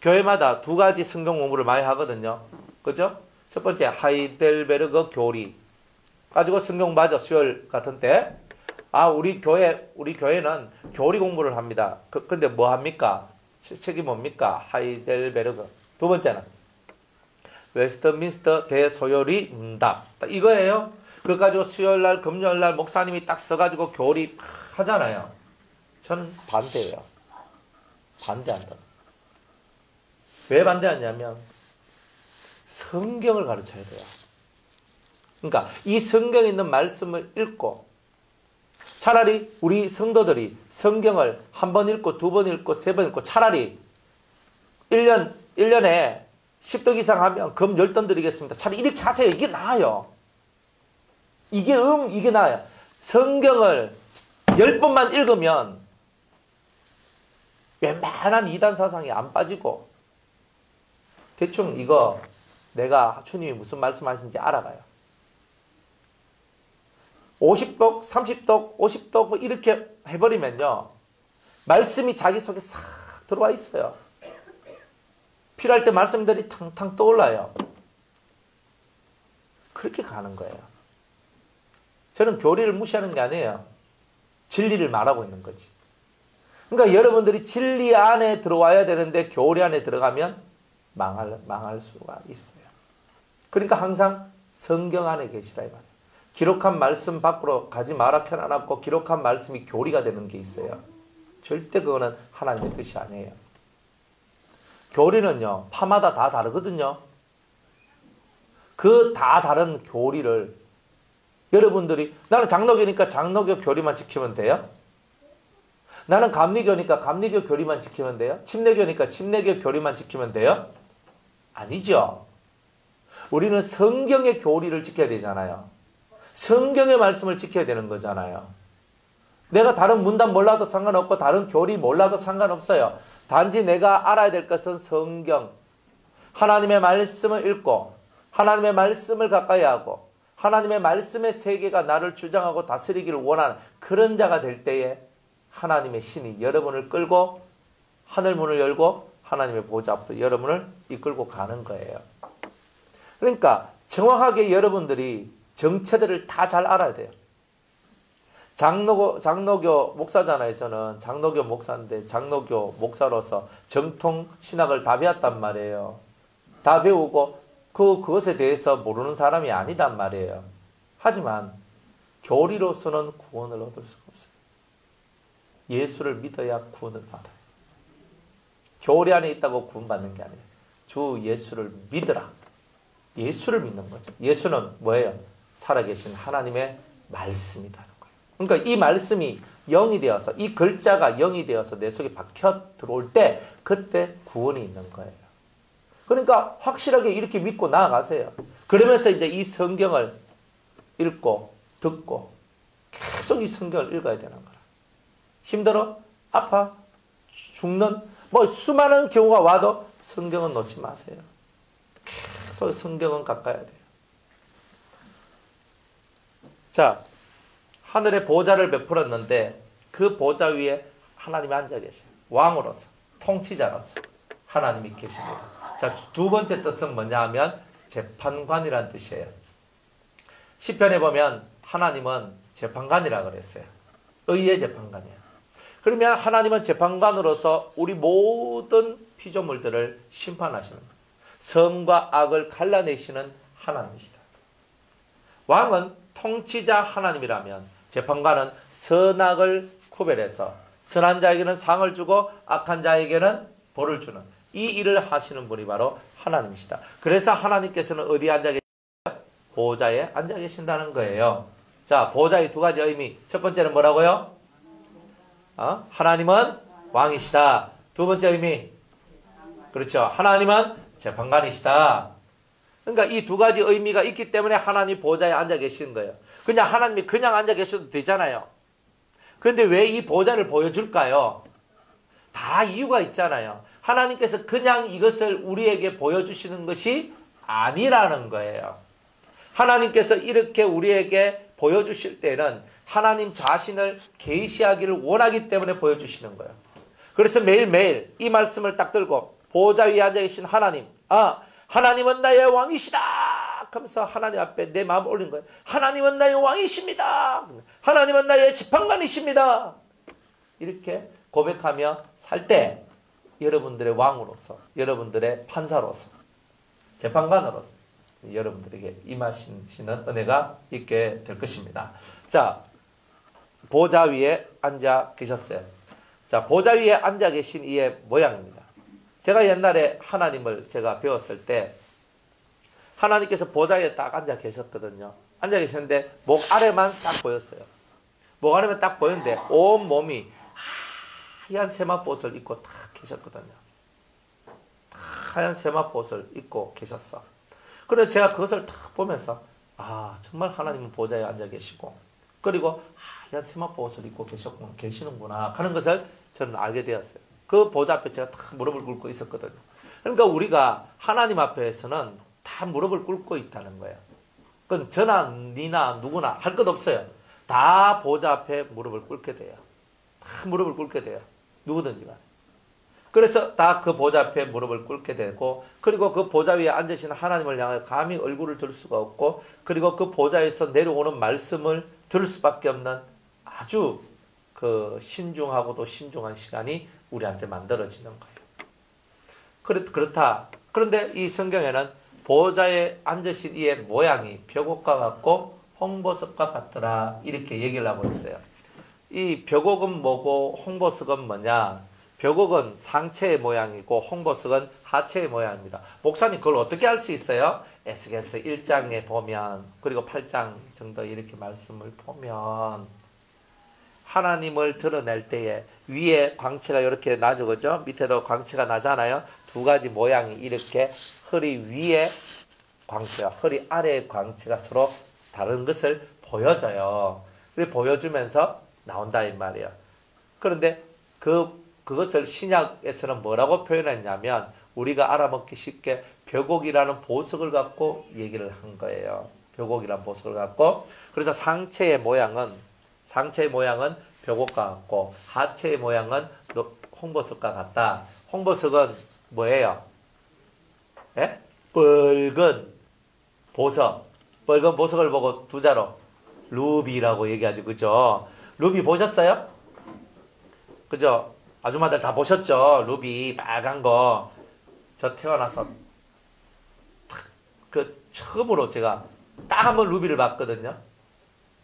교회마다 두 가지 성경 공부를 많이 하거든요. 그죠? 첫 번째 하이델베르그 교리 가지고 성경 맞아 수요일 같은 때 우리 교회는 교리 공부를 합니다. 근데 뭐 합니까? 책이 뭡니까? 하이델베르그. 두 번째는 웨스트민스터 대소요리 응답. 이거예요. 그거 가지고 수요일날 금요일날 목사님이 딱 써가지고 교리 하잖아요. 저는 반대예요. 반대한다. 왜 반대하냐면 성경을 가르쳐야 돼요. 그러니까 이 성경에 있는 말씀을 읽고 차라리 우리 성도들이 성경을 한 번 읽고 두 번 읽고 세 번 읽고 차라리 1년에 10독 이상 하면 금 10돈 드리겠습니다. 차라리 이렇게 하세요. 이게 나아요. 이게 나아요. 성경을 10번만 읽으면 웬만한 이단 사상이 안 빠지고 대충 이거 내가 주님이 무슨 말씀하시는지 알아가요. 50독, 30독, 50독 뭐 이렇게 해버리면요. 말씀이 자기 속에 싹 들어와 있어요. 필요할 때 말씀들이 탕탕 떠올라요. 그렇게 가는 거예요. 저는 교리를 무시하는 게 아니에요. 진리를 말하고 있는 거지. 그러니까 여러분들이 진리 안에 들어와야 되는데 교리 안에 들어가면 망할 수가 있어요. 그러니까 항상 성경 안에 계시라 이 말이에요. 기록한 말씀 밖으로 가지 마라 펴놔놨고 기록한 말씀이 교리가 되는 게 있어요. 절대 그거는 하나님의 뜻이 아니에요. 교리는요. 파마다 다 다르거든요. 그 다 다른 교리를 여러분들이 나는 장로교니까 장로교 교리만 지키면 돼요? 나는 감리교니까 감리교 교리만 지키면 돼요? 침례교니까 침례교 교리만 지키면 돼요? 아니죠. 우리는 성경의 교리를 지켜야 되잖아요. 성경의 말씀을 지켜야 되는 거잖아요. 내가 다른 문답 몰라도 상관없고 다른 교리 몰라도 상관없어요. 단지 내가 알아야 될 것은 성경. 하나님의 말씀을 읽고 하나님의 말씀을 가까이 하고 하나님의 말씀의 세계가 나를 주장하고 다스리기를 원하는 그런 자가 될 때에 하나님의 신이 여러분을 끌고 하늘 문을 열고 하나님의 보좌 앞으로 여러분을 이끌고 가는 거예요. 그러니까 정확하게 여러분들이 정체들을 다 잘 알아야 돼요. 장로교 목사잖아요. 저는 장로교 목사인데 장로교 목사로서 정통 신학을 다 배웠단 말이에요. 다 배우고 그것에 대해서 모르는 사람이 아니단 말이에요. 하지만 교리로서는 구원을 얻을 수가 없어요. 예수를 믿어야 구원을 받아요. 교리 안에 있다고 구원받는 게 아니에요. 주 예수를 믿으라. 예수를 믿는 거죠. 예수는 뭐예요? 살아계신 하나님의 말씀이라는 거예요. 그러니까 이 말씀이 영이 되어서 이 글자가 영이 되어서 내 속에 박혀 들어올 때 그때 구원이 있는 거예요. 그러니까 확실하게 이렇게 믿고 나아가세요. 그러면서 이제 이 성경을 읽고 듣고 계속 이 성경을 읽어야 되는 거라. 힘들어? 아파? 죽는? 뭐 수많은 경우가 와도 성경은 놓지 마세요. 계속 성경은 가까이 해야 돼요. 자, 하늘의 보좌를 베풀었는데 그 보좌 위에 하나님이 앉아 계셔요. 왕으로서, 통치자로서 하나님이 계십니다. 자, 두 번째 뜻은 뭐냐 하면 재판관이라는 뜻이에요. 시편에 보면 하나님은 재판관이라고 그랬어요. 의의 재판관이에요. 그러면 하나님은 재판관으로서 우리 모든 피조물들을 심판하시는 거예요. 선과 악을 갈라내시는 하나님이시다. 왕은 통치자 하나님이라면 재판관은 선악을 구별해서 선한 자에게는 상을 주고 악한 자에게는 벌을 주는 이 일을 하시는 분이 바로 하나님이시다. 그래서 하나님께서는 어디에 앉아 계신가요? 보좌에 앉아 계신다는 거예요. 자, 보좌의 두 가지 의미. 첫 번째는 뭐라고요? 하나님은 왕이시다. 두 번째 의미. 그렇죠. 하나님은 재판관이시다. 그러니까 이 두 가지 의미가 있기 때문에 하나님 보좌에 앉아 계시는 거예요. 그냥 하나님이 그냥 앉아 계셔도 되잖아요. 그런데 왜 이 보좌를 보여줄까요? 다 이유가 있잖아요. 하나님께서 그냥 이것을 우리에게 보여주시는 것이 아니라는 거예요. 하나님께서 이렇게 우리에게 보여주실 때는 하나님 자신을 계시하기를 원하기 때문에 보여주시는 거예요. 그래서 매일매일 이 말씀을 딱 들고 보좌 위에 앉아 계신 하나님, 하나님은 나의 왕이시다 하면서 하나님 앞에 내 마음을 올린 거예요. 하나님은 나의 왕이십니다. 하나님은 나의 재판관이십니다. 이렇게 고백하며 살 때 여러분들의 왕으로서, 여러분들의 판사로서, 재판관으로서 여러분들에게 임하시는 은혜가 있게 될 것입니다. 자, 보좌 위에 앉아 계셨어요. 자, 보좌 위에 앉아 계신 이의 모양입니다. 제가 옛날에 하나님을 제가 배웠을 때 하나님께서 보좌에 딱 앉아 계셨거든요. 앉아 계셨는데 목 아래만 딱 보였어요. 목 아래만 딱 보였는데 온 몸이 하얀 세마포옷을 입고 딱 계셨거든요. 하얀 세마포옷을 입고 계셨어. 그래서 제가 그것을 딱 보면서 정말 하나님은 보좌에 앉아 계시고 그리고 하얀 세마포옷을 입고 계시는구나 하는 것을 저는 알게 되었어요. 그 보좌 앞에 제가 딱 무릎을 꿇고 있었거든요. 그러니까 우리가 하나님 앞에서는 다 무릎을 꿇고 있다는 거예요. 그건 저나 니나 누구나 할 것 없어요. 다 보좌 앞에 무릎을 꿇게 돼요. 다 무릎을 꿇게 돼요. 누구든지 간에. 그래서 다 그 보좌 앞에 무릎을 꿇게 되고 그리고 그 보좌 위에 앉으신 하나님을 향해 감히 얼굴을 들 수가 없고 그리고 그 보좌에서 내려오는 말씀을 들을 수밖에 없는 아주 그 신중하고도 신중한 시간이 우리한테 만들어지는 거예요. 그렇다. 그런데 이 성경에는 보좌에 앉으신 이의 모양이 벽옥과 같고 홍보석과 같더라 이렇게 얘기를 하고 있어요. 이 벽옥은 뭐고 홍보석은 뭐냐? 벽옥은 상체의 모양이고 홍보석은 하체의 모양입니다. 목사님 그걸 어떻게 알 수 있어요? 에스겔서 1장에 보면 그리고 8장 정도 이렇게 말씀을 보면 하나님을 드러낼 때에 위에 광채가 이렇게 나죠. 그죠? 밑에도 광채가 나잖아요. 두 가지 모양이 이렇게 허리 위에 광채와 허리 아래의 광채가 서로 다른 것을 보여줘요. 보여주면서 나온다 이 말이에요. 그런데 그것을 신약에서는 뭐라고 표현했냐면 우리가 알아먹기 쉽게 벽옥이라는 보석을 갖고 얘기를 한 거예요. 벽옥이라는 보석을 갖고 그래서 상체의 모양은 벽옥과 같고 하체의 모양은 홍보석과 같다. 홍보석은 뭐예요? 예? 붉은 보석. 붉은 보석을 보고 두 자로 루비라고 얘기하죠. 그죠? 루비 보셨어요? 그죠? 아줌마들 다 보셨죠? 루비 빨간 거. 저 태어나서 처음으로 제가 딱 한 번 루비를 봤거든요.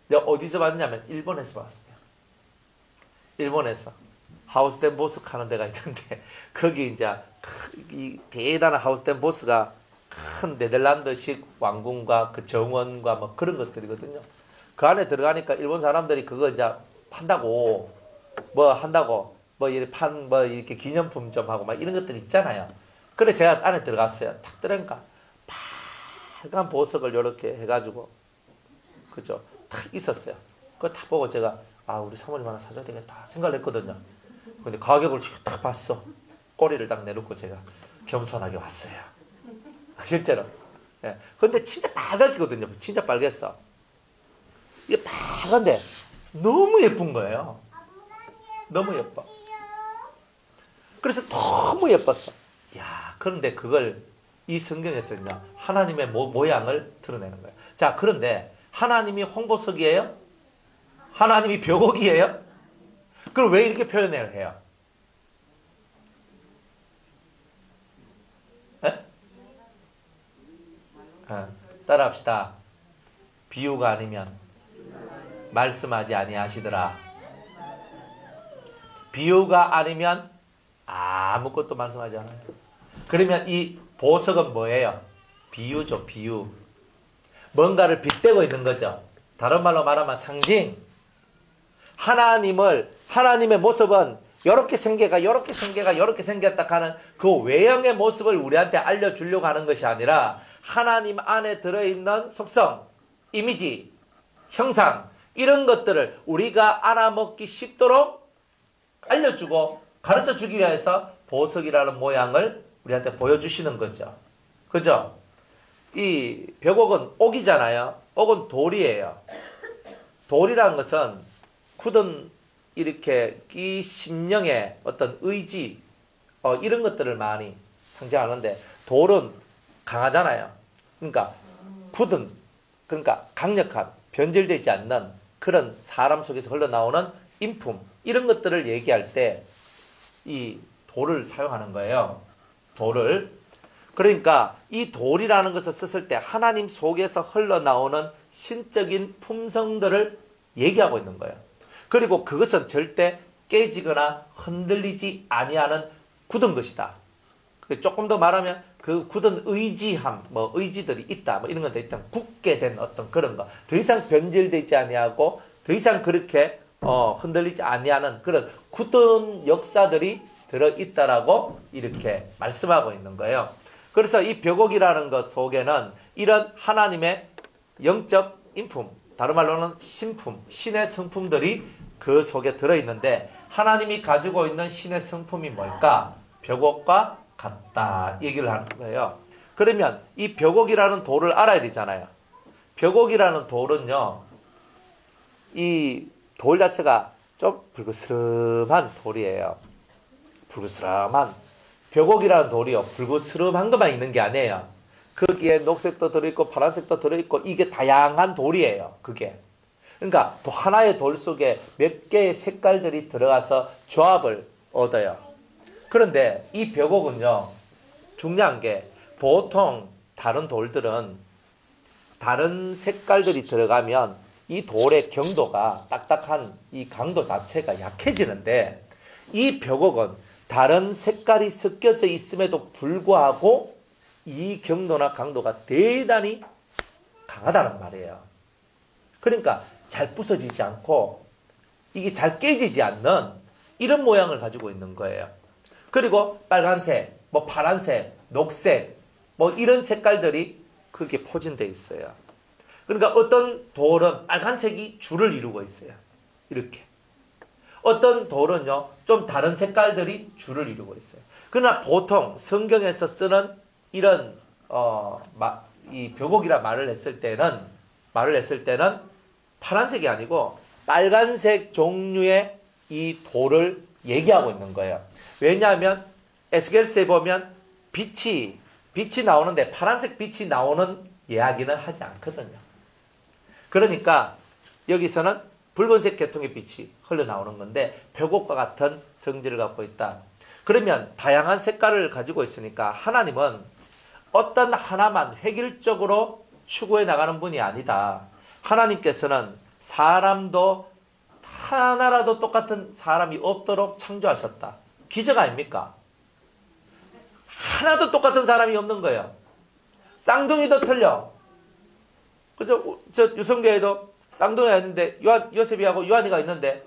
내가 어디서 봤냐면 일본에서 봤어요. 일본에서 하우스텐 보스 하는 데가 있는데 거기 이제 이 대단한 하우스텐 보스가 큰 네덜란드식 왕궁과 그 정원과 뭐 그런 것들이거든요. 그 안에 들어가니까 일본 사람들이 그거 이제 한다고 뭐 이렇게 기념품 좀 하고 막 이런 것들 있잖아요. 그래 제가 안에 들어갔어요. 탁 들어가니까 빨간 보석을 이렇게 해가지고 그죠? 탁 있었어요. 그거 딱 보고 제가 우리 사모님 하나 사줘야 되겠다 생각을 했거든요. 근데 가격을 딱 봤어. 꼬리를 딱 내놓고 제가 겸손하게 왔어요. 실제로. 예. 근데 진짜 빨갛거든요. 진짜 빨갰어. 이게 빨간데 너무 예쁜 거예요. 너무 예뻐. 그래서 너무 예뻤어. 그런데 그걸 이 성경에서는요. 하나님의 모양을 드러내는 거예요. 자, 그런데 하나님이 홍보석이에요? 하나님이 벽옥이에요? 그럼 왜 이렇게 표현을 해요? 따라합시다. 비유가 아니면 말씀하지 아니하시더라. 비유가 아니면 아무것도 말씀하지 않아요. 그러면 이 보석은 뭐예요? 비유죠, 비유. 뭔가를 빗대고 있는 거죠. 다른 말로 말하면 상징. 하나님의 모습은 이렇게 생겼다 하는 그 외형의 모습을 우리한테 알려주려고 하는 것이 아니라 하나님 안에 들어있는 속성, 이미지, 형상 이런 것들을 우리가 알아먹기 쉽도록 알려주고 가르쳐주기 위해서 보석이라는 모양을 우리한테 보여주시는 거죠. 그죠? 이 벽옥은 옥이잖아요. 옥은 돌이에요. 돌이라는 것은 굳은 이렇게 이 심령의 어떤 의지 이런 것들을 많이 상징하는데 돌은 강하잖아요. 그러니까 굳은 그러니까 강력한 변질되지 않는 그런 사람 속에서 흘러나오는 인품 이런 것들을 얘기할 때 이 돌을 사용하는 거예요. 돌을. 그러니까 이 돌이라는 것을 썼을 때 하나님 속에서 흘러나오는 신적인 품성들을 얘기하고 있는 거예요. 그리고 그것은 절대 깨지거나 흔들리지 아니하는 굳은 것이다. 조금 더 말하면 그 굳은 의지함, 의지들이 있다, 이런 건데 일단 굳게 된 어떤 그런 거, 더 이상 변질되지 아니하고 더 이상 그렇게 흔들리지 아니하는 그런 굳은 역사들이 들어있다라고 이렇게 말씀하고 있는 거예요. 그래서 이 벽옥이라는 것 속에는 이런 하나님의 영적 인품, 다른 말로는 신품, 신의 성품들이 그 속에 들어있는데 하나님이 가지고 있는 신의 성품이 뭘까? 벽옥과 같다 얘기를 하는 거예요. 그러면 이 벽옥이라는 돌을 알아야 되잖아요. 벽옥이라는 돌은요, 이 돌 자체가 좀 불그스름한 돌이에요. 불그스름한 벽옥이라는 돌이요, 불그스름한 것만 있는 게 아니에요. 거기에 녹색도 들어있고 파란색도 들어있고 이게 다양한 돌이에요. 그게. 그러니까 또 하나의 돌 속에 몇 개의 색깔들이 들어가서 조합을 얻어요. 그런데 이 벽옥은요, 중요한 게 보통 다른 돌들은 다른 색깔들이 들어가면 이 돌의 경도가 딱딱한 이 강도 자체가 약해지는데 이 벽옥은 다른 색깔이 섞여져 있음에도 불구하고 이 경도나 강도가 대단히 강하다는 말이에요. 그러니까 잘 부서지지 않고 이게 잘 깨지지 않는 이런 모양을 가지고 있는 거예요. 그리고 빨간색, 파란색, 녹색, 이런 색깔들이 그게 포진되어 있어요. 그러니까 어떤 돌은 빨간색이 줄을 이루고 있어요. 이렇게. 어떤 돌은요, 좀 다른 색깔들이 줄을 이루고 있어요. 그러나 보통 성경에서 쓰는 이런, 이 벽옥이라 말을 했을 때는 파란색이 아니고 빨간색 종류의 이 돌을 얘기하고 있는 거예요. 왜냐하면 에스겔서에 보면 빛이 나오는데 파란색 빛이 나오는 이야기는 하지 않거든요. 그러니까 여기서는 붉은색 계통의 빛이 흘러나오는 건데 벽옥과 같은 성질을 갖고 있다. 그러면 다양한 색깔을 가지고 있으니까 하나님은 어떤 하나만 획일적으로 추구해 나가는 분이 아니다. 하나님께서는 사람도 하나라도 똑같은 사람이 없도록 창조하셨다. 기적 아닙니까? 하나도 똑같은 사람이 없는 거예요. 쌍둥이도 틀려. 그죠? 저 유성교회도 쌍둥이가 있는데 요셉이하고 요한이가 있는데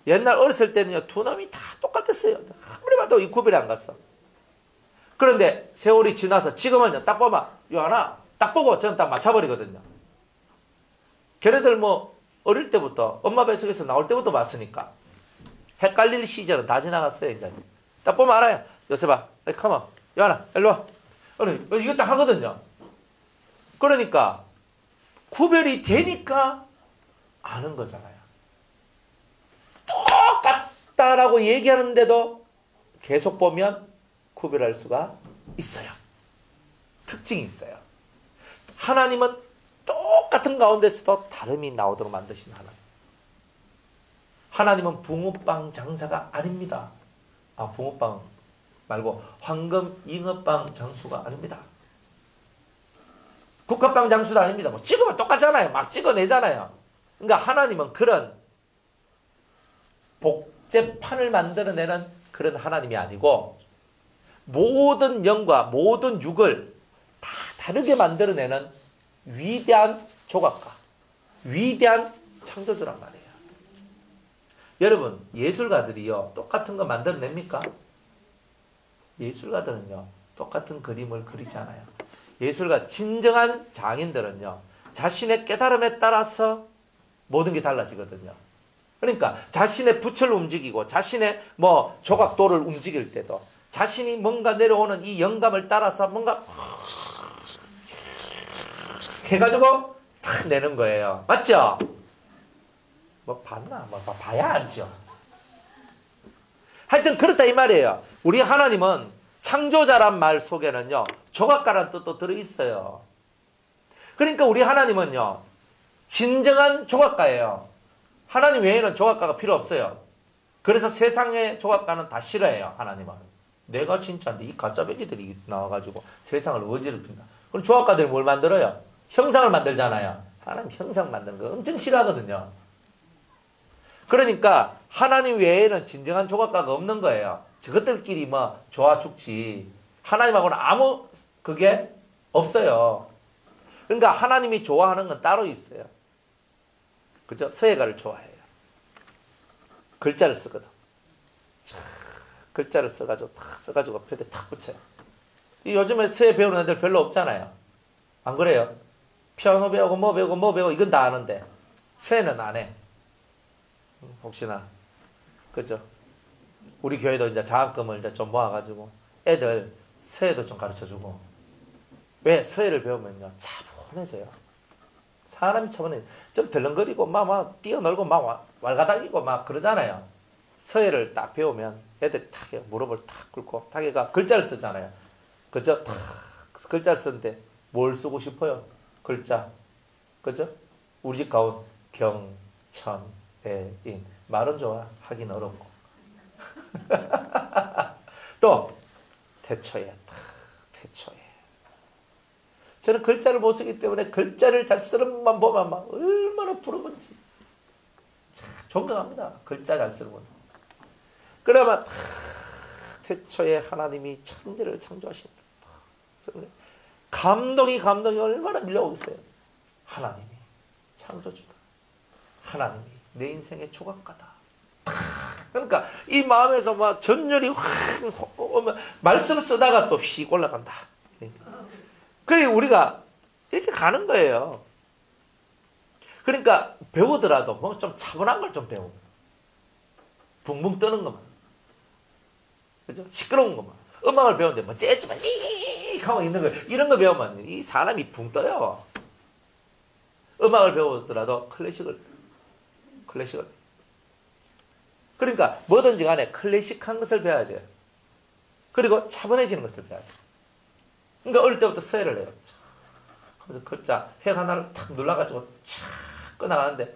옛날 어렸을 때는요, 두 놈이 다 똑같았어요. 아무리 봐도 이 구별이 안 갔어. 그런데 세월이 지나서 지금은요, 딱 보면 요한아 딱 보고 저는 딱 맞춰버리거든요. 걔네들 어릴 때부터 엄마 뱃속에서 나올 때부터 봤으니까 헷갈릴 시절은 다 지나갔어요. 이제 딱 보면 알아요. 요셉아, 컴온, 요한아 일로 와. 이거 딱 하거든요. 그러니까 구별이 되니까 아는 거잖아요. 똑같다라고 얘기하는데도 계속 보면 구별할 수가 있어요. 특징이 있어요. 하나님은 똑같은 가운데서도 다름이 나오도록 만드신 하나님. 하나님은 붕어빵 장사가 아닙니다. 붕어빵 말고 황금 잉어빵 장수가 아닙니다. 국화빵 장수도 아닙니다. 찍으면 똑같잖아요. 막 찍어내잖아요. 그러니까 하나님은 그런 복제판을 만들어내는 그런 하나님이 아니고 모든 영과 모든 육을 다 다르게 만들어내는 위대한 조각가, 위대한 창조주란 말이에요. 여러분, 예술가들이요, 똑같은 거 만들어냅니까? 예술가들은요, 똑같은 그림을 그리지 않아요. 예술가, 진정한 장인들은요, 자신의 깨달음에 따라서 모든 게 달라지거든요. 그러니까 자신의 부처를 움직이고 자신의 조각도를 움직일 때도 자신이 뭔가 내려오는 이 영감을 따라서 뭔가 해가지고 탁 내는 거예요. 맞죠? 봤나? 봐야 알죠. 하여튼 그렇다 이 말이에요. 우리 하나님은 창조자란 말 속에는요, 조각가란 뜻도 들어있어요. 그러니까 우리 하나님은요, 진정한 조각가예요. 하나님 외에는 조각가가 필요 없어요. 그래서 세상의 조각가는 다 싫어해요, 하나님은. 내가 진짜인데 이 가짜배기들이 나와가지고 세상을 어지럽힌다. 그럼 조각가들이 뭘 만들어요? 형상을 만들잖아요. 하나님 형상 만드는 거 엄청 싫어하거든요. 그러니까 하나님 외에는 진정한 조각가가 없는 거예요. 저것들끼리 좋아 죽지. 하나님하고는 아무 그게 없어요. 그러니까 하나님이 좋아하는 건 따로 있어요. 그죠? 서예가를 좋아해요. 글자를 쓰거든. 글자를 써가지고 탁 써가지고 벽에 탁 붙여요. 요즘에 서예 배우는 애들 별로 없잖아요. 안 그래요? 피아노 배우고 뭐 배우고 이건 다 아는데 서예는 안 해. 혹시나 그죠? 우리 교회도 이제 장학금을 이제 좀 모아가지고 애들 서예도 좀 가르쳐주고. 왜? 서예를 배우면요 차분해져요. 사람이 차분해. 좀 덜렁거리고 막 뛰어놀고 막 왈가닥이고 막 그러잖아요. 서예를 딱 배우면 애들 탁 무릎을 탁 꿇고 타기가 글자를 쓰잖아요. 그죠? 탁 글자를 쓰는데 뭘 쓰고 싶어요? 글자. 그죠? 우리 집 가운 경, 천, 배, 인. 말은 좋아. 하긴 어렵고. 또 태초에 태초에. 저는 글자를 못 쓰기 때문에 글자를 잘 쓰는 것만 보면 막 얼마나 부러운지 존경합니다. 글자 잘 쓰는 분. 그러면 태초에 하나님이 천지를 창조하십니다. 감동이 얼마나 밀려오겠어요. 하나님이 창조주다. 하나님이 내 인생의 조각가다. 그러니까 이 마음에서 막 전율이 확 오면 말씀을 쓰다가 또 휙 올라간다. 그래 우리가 이렇게 가는 거예요. 그러니까 배우더라도 뭐 좀 차분한 걸 좀 배우고 붕붕 뜨는 것만, 그죠? 시끄러운 것만. 음악을 배우는데 뭐 재즈만 익 하고 있는 거 이런 거 배우면 이 사람이 붕 떠요. 음악을 배우더라도 클래식을 그러니까 뭐든지 간에 클래식한 것을 배워야 돼요. 그리고 차분해지는 것을 배워야 돼요. 그러니까 어릴 때부터 서예를 해요. 그래서 글자 획 하나를 탁 눌러가지고 착 꺼나가는데,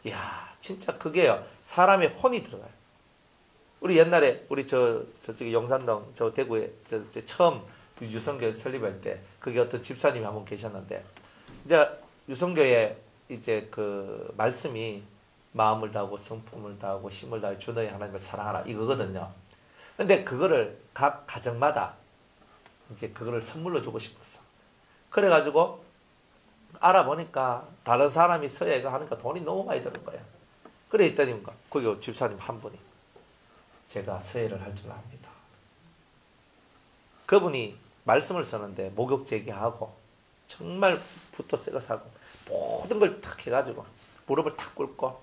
이야 진짜 그게요 사람의 혼이 들어가요. 우리 옛날에 우리 저쪽에 용산동 저 대구에 저 처음 유성교 설립할 때 그게 어떤 집사님이 한 분 계셨는데, 이제 유성교에 이제 그 말씀이 마음을 다하고 성품을 다하고 힘을 다하고 주 너의 하나님을 사랑하라 이거거든요. 근데 그거를 각 가정마다 이제 그거를 선물로 주고 싶었어. 그래가지고 알아보니까 다른 사람이 서예가 하니까 돈이 너무 많이 드는 거야. 그래 있더니 거기 집사님 한 분이 제가 서예를 할 줄 압니다. 그분이 말씀을 쓰는데 목욕 제기하고 정말 붓도 새거 사고 모든 걸 탁 해가지고 무릎을 탁 꿇고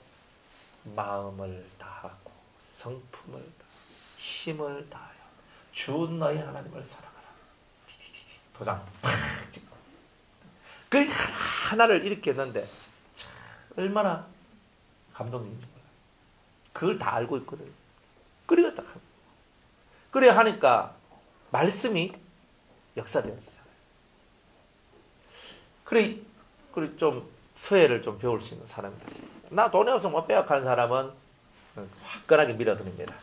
마음을 다하고 성품을 다하고 힘을 다하여 주 너희 하나님을 사랑하라. 도장 팍 찍고 그 하나를 이렇게 했는데 얼마나 감동입니까? 그걸 다 알고 있거든요. 그래 딱 그래 하니까 말씀이 역사되어지잖아요. 그래 좀 서예를 좀 배울 수 있는 사람들이, 나 돈이 없어 못 빼앗가는 사람은 화끈하게 밀어드립니다.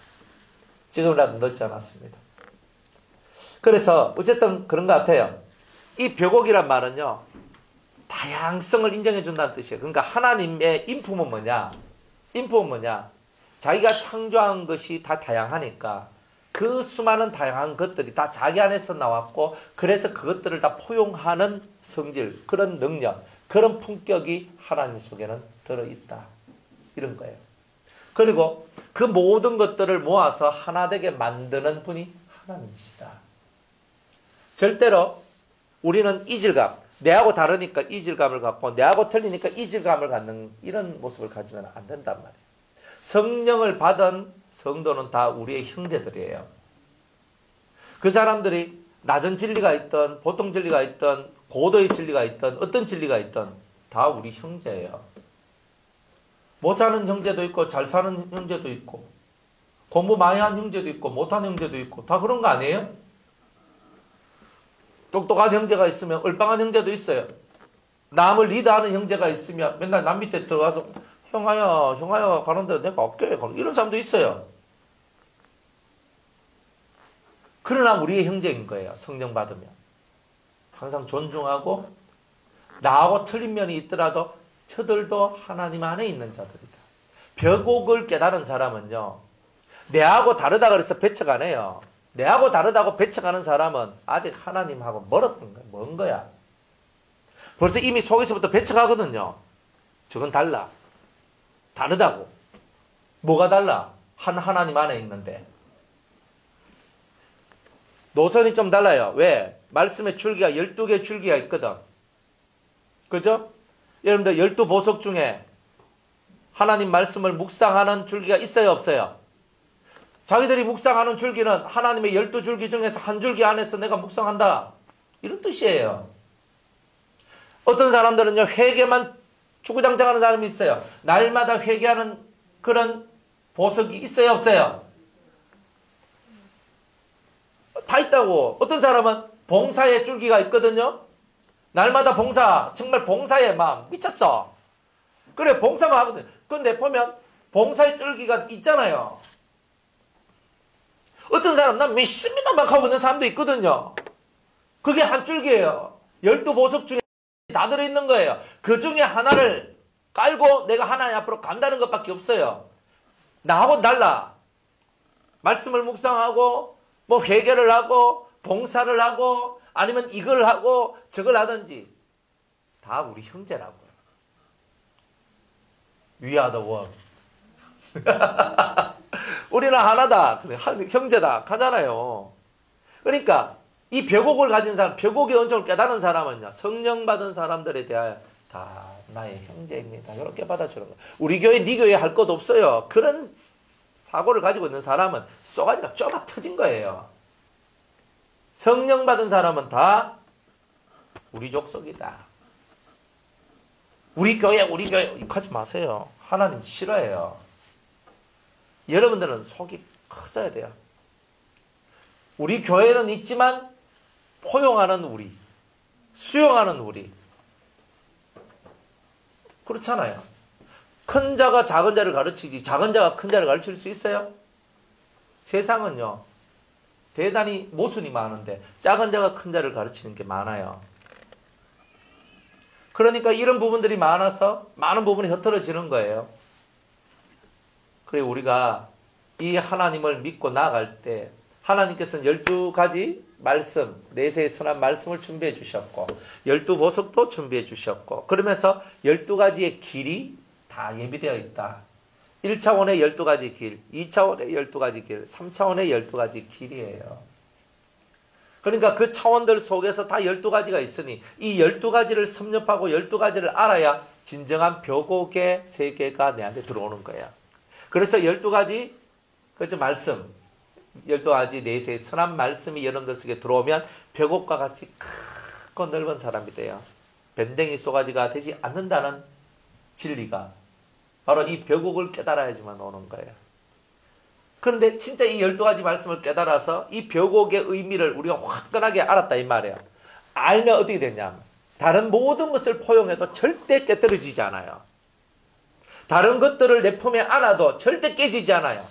지금이라도 늦지 않았습니다. 그래서 어쨌든 그런 것 같아요. 이 벽옥이란 말은요 다양성을 인정해 준다는 뜻이에요. 그러니까 하나님의 인품은 뭐냐? 인품은 뭐냐? 자기가 창조한 것이 다 다양하니까 그 수많은 다양한 것들이 다 자기 안에서 나왔고, 그래서 그것들을 다 포용하는 성질, 그런 능력, 그런 품격이 하나님 속에는 들어있다. 이런 거예요. 그리고 그 모든 것들을 모아서 하나 되게 만드는 분이 하나님이시다. 절대로 우리는 이질감, 내하고 다르니까 이질감을 갖고 내하고 틀리니까 이질감을 갖는 이런 모습을 가지면 안 된단 말이에요. 성령을 받은 성도는 다 우리의 형제들이에요. 그 사람들이 낮은 진리가 있든 보통 진리가 있든 고도의 진리가 있든 어떤 진리가 있든 다 우리 형제예요. 못 사는 형제도 있고 잘 사는 형제도 있고 공부 많이 한 형제도 있고 못하는 형제도 있고 다 그런 거 아니에요? 똑똑한 형제가 있으면 얼빵한 형제도 있어요. 남을 리드하는 형제가 있으면 맨날 남 밑에 들어가서 형아야 가는 대로 내가 할게 이런 사람도 있어요. 그러나 우리의 형제인 거예요. 성령 받으면 항상 존중하고 나하고 틀린 면이 있더라도 저들도 하나님 안에 있는 자들이다. 벽옥을 깨달은 사람은요, 내하고 다르다 그래서 배척 안 해요. 내하고 다르다고 배척하는 사람은 아직 하나님하고 멀었던 거야. 먼 거야. 벌써 이미 속에서부터 배척하거든요. 저건 달라. 다르다고. 뭐가 달라? 하나님 안에 있는데. 노선이 좀 달라요. 왜? 말씀의 줄기가 12개 줄기가 있거든. 그죠? 여러분들 12보석 중에 하나님 말씀을 묵상하는 줄기가 있어요? 없어요? 자기들이 묵상하는 줄기는 하나님의 12줄기 중에서 한 줄기 안에서 내가 묵상한다. 이런 뜻이에요. 어떤 사람들은요, 회개만 주구장창하는 사람이 있어요. 날마다 회개하는 그런 보석이 있어요? 없어요? 다 있다고. 어떤 사람은 봉사의 줄기가 있거든요. 날마다 봉사, 정말 봉사에 막 미쳤어. 그래, 봉사만 하거든. 근데 보면 봉사의 줄기가 있잖아요. 어떤 사람, 난 믿습니다 막 하고 있는 사람도 있거든요. 그게 한 줄기예요. 12보석 중에 다 들어있는 거예요. 그 중에 하나를 깔고 내가 하나님 앞으로 간다는 것밖에 없어요. 나하고는 달라. 말씀을 묵상하고 뭐 회개를 하고 봉사를 하고 아니면 이걸 하고 저걸 하든지 다 우리 형제라고요. We are the one. 우리는 하나다. 형제다. 하잖아요. 그러니까 이 벽옥을 가진 사람, 벽옥의 은총을 깨달은 사람은요, 성령 받은 사람들에 대하여 다 나의 형제입니다. 이렇게 받아주는 거예요. 우리 교회, 네 교회 할 것 없어요. 그런 사고를 가지고 있는 사람은 쏘가지가 좁아 터진 거예요. 성령 받은 사람은 다 우리 족속이다. 우리 교회 하지 마세요. 하나님 싫어해요. 여러분들은 속이 커져야 돼요. 우리 교회는 있지만 포용하는 우리, 수용하는 우리. 그렇잖아요. 큰 자가 작은 자를 가르치지 작은 자가 큰 자를 가르칠 수 있어요? 세상은요, 대단히 모순이 많은데 작은 자가 큰 자를 가르치는 게 많아요. 그러니까 이런 부분들이 많아서 많은 부분이 흐트러지는 거예요. 그래, 우리가 이 하나님을 믿고 나아갈 때 하나님께서는 12가지 말씀, 내세의 선한 말씀을 준비해 주셨고 12보석도 준비해 주셨고 그러면서 12가지의 길이 다 예비되어 있다. 1차원의 12가지 길, 2차원의 12가지 길, 3차원의 12가지 길이에요. 그러니까 그 차원들 속에서 다 12가지가 있으니 이 12가지를 섭렵하고 12가지를 알아야 진정한 벽옥의 세계가 내한테 들어오는 거야. 그래서 12가지 그죠 말씀, 12가지 내세의 선한 말씀이 여러분들 속에 들어오면 벽옥과 같이 크고 넓은 사람이 돼요. 밴댕이 쏘가지가 되지 않는다는 진리가 바로 이 벽옥을 깨달아야지만 오는 거예요. 그런데 진짜 이 12가지 말씀을 깨달아서 이 벽옥의 의미를 우리가 화끈하게 알았다 이 말이에요. 알면 어떻게 되냐, 다른 모든 것을 포용해도 절대 깨뜨려지지 않아요. 다른 것들을 내 품에 안아도 절대 깨지지 않아요.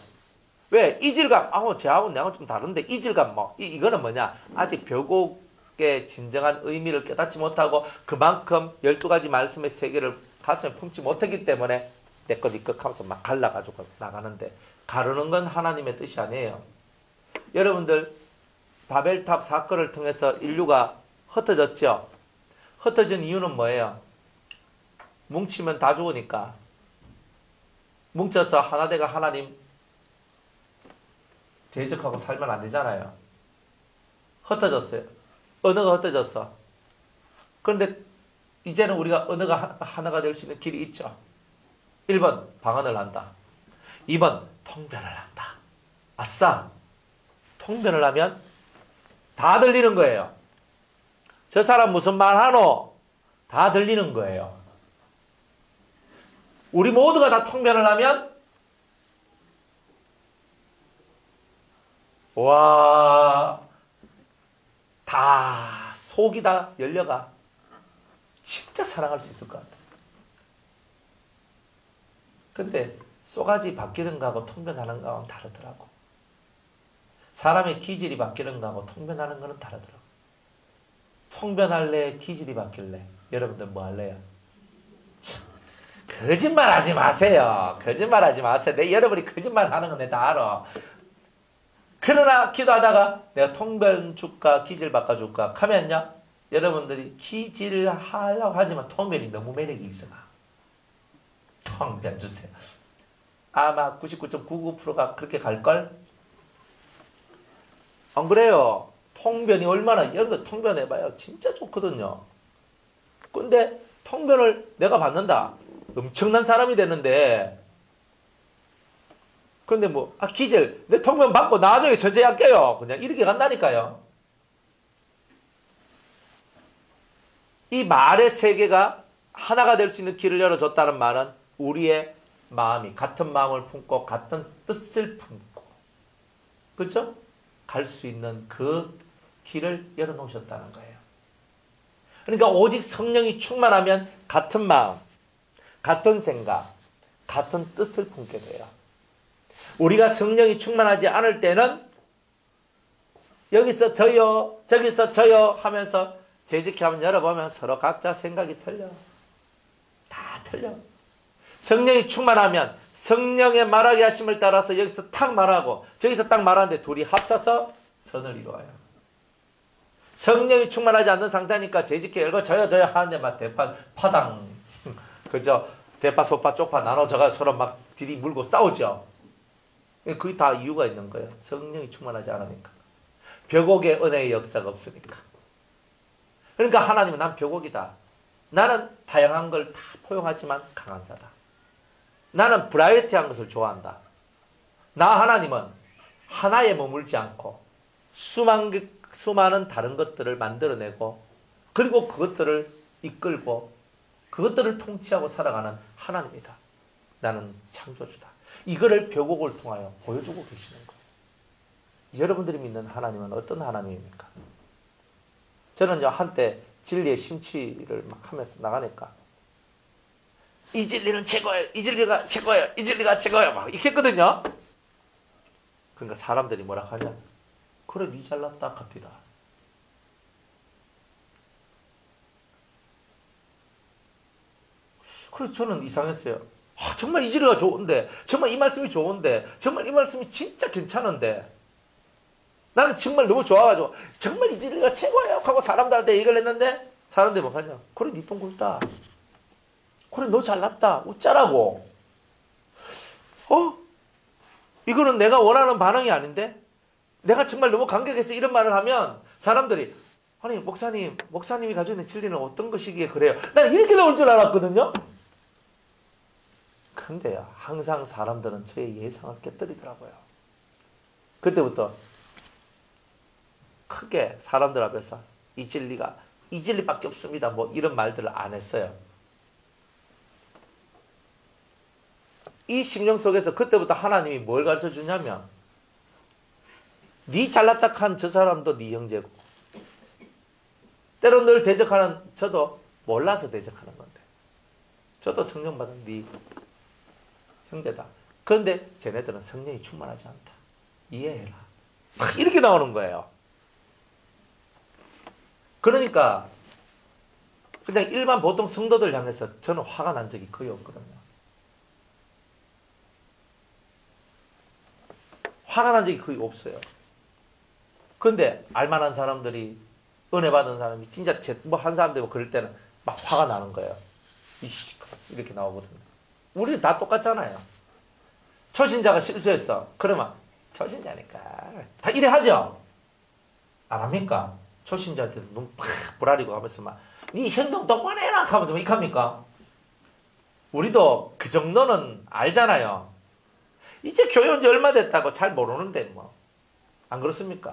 왜? 이질감, 쟤하고 내하고 좀 다른데 이질감 이거는 뭐냐, 아직 벽옥의 진정한 의미를 깨닫지 못하고 그만큼 12가지 말씀의 세계를 가슴에 품지 못했기 때문에 내 것 네 것 하면서 막 갈라가지고 나가는데, 가르는 건 하나님의 뜻이 아니에요. 여러분들 바벨탑 사건을 통해서 인류가 흩어졌죠. 흩어진 이유는 뭐예요? 뭉치면 다 죽으니까. 뭉쳐서 하나되가 하나님 대적하고 살면 안 되잖아요. 흩어졌어요. 언어가 흩어졌어. 그런데 이제는 우리가 언어가 하나가 될 수 있는 길이 있죠. 1번 방언을 한다. 2번 통변을 한다. 아싸! 통변을 하면 다 들리는 거예요. 저 사람 무슨 말 하노? 다 들리는 거예요. 우리 모두가 다 통변을 하면 와, 다 속이 다 열려가 진짜 사랑할 수 있을 것 같아. 근데 쏘가지 바뀌는 거하고 통변하는 거하고는 다르더라고. 사람의 기질이 바뀌는 거하고 통변하는 거는 다르더라고. 통변할래? 기질이 바뀔래? 여러분들 뭐 할래요? 참, 거짓말하지 마세요. 거짓말하지 마세요. 여러분이 거짓말하는 건 내가 다 알아. 그러나 기도하다가 내가 통변 줄까 기질 바꿔줄까 하면요, 여러분들이 기질 하려고 하지만 통변이 너무 매력이 있어. 통변 주세요. 아마 99.99%가 그렇게 갈걸? 안 그래요? 통변이 얼마나, 여러분 통변해봐요. 진짜 좋거든요. 근데 통변을 내가 받는다. 엄청난 사람이 되는데, 근데 뭐, 기절, 내 통변 받고 나중에 전체 할게요. 그냥 이렇게 간다니까요. 이 말의 세계가 하나가 될 수 있는 길을 열어줬다는 말은 우리의 마음이 같은 마음을 품고 같은 뜻을 품고, 그렇죠? 갈 수 있는 그 길을 열어놓으셨다는 거예요. 그러니까 오직 성령이 충만하면 같은 마음, 같은 생각, 같은 뜻을 품게 돼요. 우리가 성령이 충만하지 않을 때는 여기서 저요, 저기서 저요 하면서 재직해 한번 열어보면 서로 각자 생각이 틀려. 다 틀려. 성령이 충만하면 성령의 말하게 하심을 따라서 여기서 탁 말하고 저기서 딱 말하는데 둘이 합쳐서 선을 이루어요. 성령이 충만하지 않는 상태니까 재직해 열고 저요 저요 하는데 막 대파 파당 그죠? 대파 소파 쪽파 나눠져가 서로 막 들이물고 싸우죠. 그게 다 이유가 있는 거예요. 성령이 충만하지 않으니까. 벽옥의 은혜의 역사가 없으니까. 그러니까 하나님은 난 벽옥이다. 나는 다양한 걸 다 포용하지만 강한 자다. 나는 브라이어티한 것을 좋아한다. 나 하나님은 하나에 머물지 않고 수많은 다른 것들을 만들어내고 그리고 그것들을 이끌고 그것들을 통치하고 살아가는 하나님이다. 나는 창조주다. 이거를 벽옥을 통하여 보여주고 계시는 거예요. 여러분들이 믿는 하나님은 어떤 하나님입니까? 저는 한때 진리의 심취를 막 하면서 나가니까 이 진리는 최고예요. 이 진리가 최고예요. 이 진리가 최고예요. 막 이렇게 했거든요. 그러니까 사람들이 뭐라 하냐? 그래, 니 잘났다 갑디다. 그래서 저는 이상했어요. 정말 이 진리가 좋은데, 정말 이 말씀이 좋은데, 정말 이 말씀이 진짜 괜찮은데, 나는 정말 너무 좋아가지고 정말 이 진리가 최고예요 하고 사람들한테 얘기를 했는데 사람들이 뭐 하냐? 그래, 니 똥 굵다. 그래, 너 잘났다. 웃자라고. 이거는 내가 원하는 반응이 아닌데? 내가 정말 너무 감격해서 이런 말을 하면 사람들이 아니 목사님이 가지고 있는 진리는 어떤 것이기에 그래요? 나는 이렇게 나올 줄 알았거든요. 근데요, 항상 사람들은 저의 예상을 깨뜨리더라고요. 그때부터 크게 사람들 앞에서 이 진리밖에 없습니다. 뭐 이런 말들을 안 했어요. 이 심령 속에서 그때부터 하나님이 뭘 가르쳐 주냐면 네 잘났다 한 저 사람도 네 형제고 때로 늘 대적하는 저도 몰라서 대적하는 건데 저도 성령 받은 네 형제다. 그런데 쟤네들은 성령이 충만하지 않다. 이해해라. 이렇게 나오는 거예요. 그러니까 그냥 일반 보통 성도들 향해서 저는 화가 난 적이 거의 없거든요. 화가 난 적이 거의 없어요. 그런데 알만한 사람들이 은혜 받은 사람이 진짜 뭐 한 사람들 뭐 그럴 때는 막 화가 나는 거예요. 이렇게 나오거든요. 우리는 다 똑같잖아요. 초신자가 실수했어. 그러면 초신자니까 다 이래 하죠. 안 합니까? 초신자한테 눈 팍 부라리고 하면서 막 네 행동 똑바로 해라 하면서 뭐 이합니까? 우리도 그 정도는 알잖아요. 이제 교회 온 지 얼마 됐다고 잘 모르는데 뭐. 안 그렇습니까?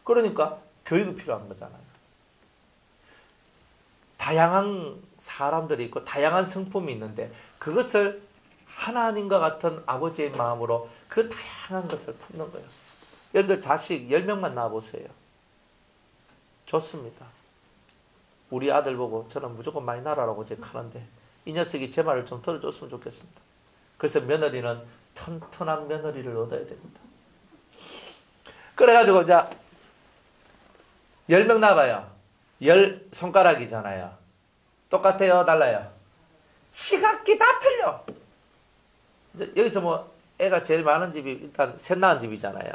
그러니까 교육이 필요한 거잖아요. 다양한 사람들이 있고 다양한 성품이 있는데 그것을 하나님과 같은 아버지의 마음으로 그 다양한 것을 품는 거예요. 여러분들 자식 10명만 낳아보세요. 좋습니다. 우리 아들 보고 저는 무조건 많이 낳으라고 제가 하는데 이 녀석이 제 말을 좀 들어줬으면 좋겠습니다. 그래서 며느리는 튼튼한 며느리를 얻어야 됩니다. 그래가지고 자 10명 낳아봐요. 10손가락이잖아요. 똑같아요? 달라요? 지각기 다 틀려. 이제 여기서 뭐 애가 제일 많은 집이 일단 셋 낳은 집이잖아요.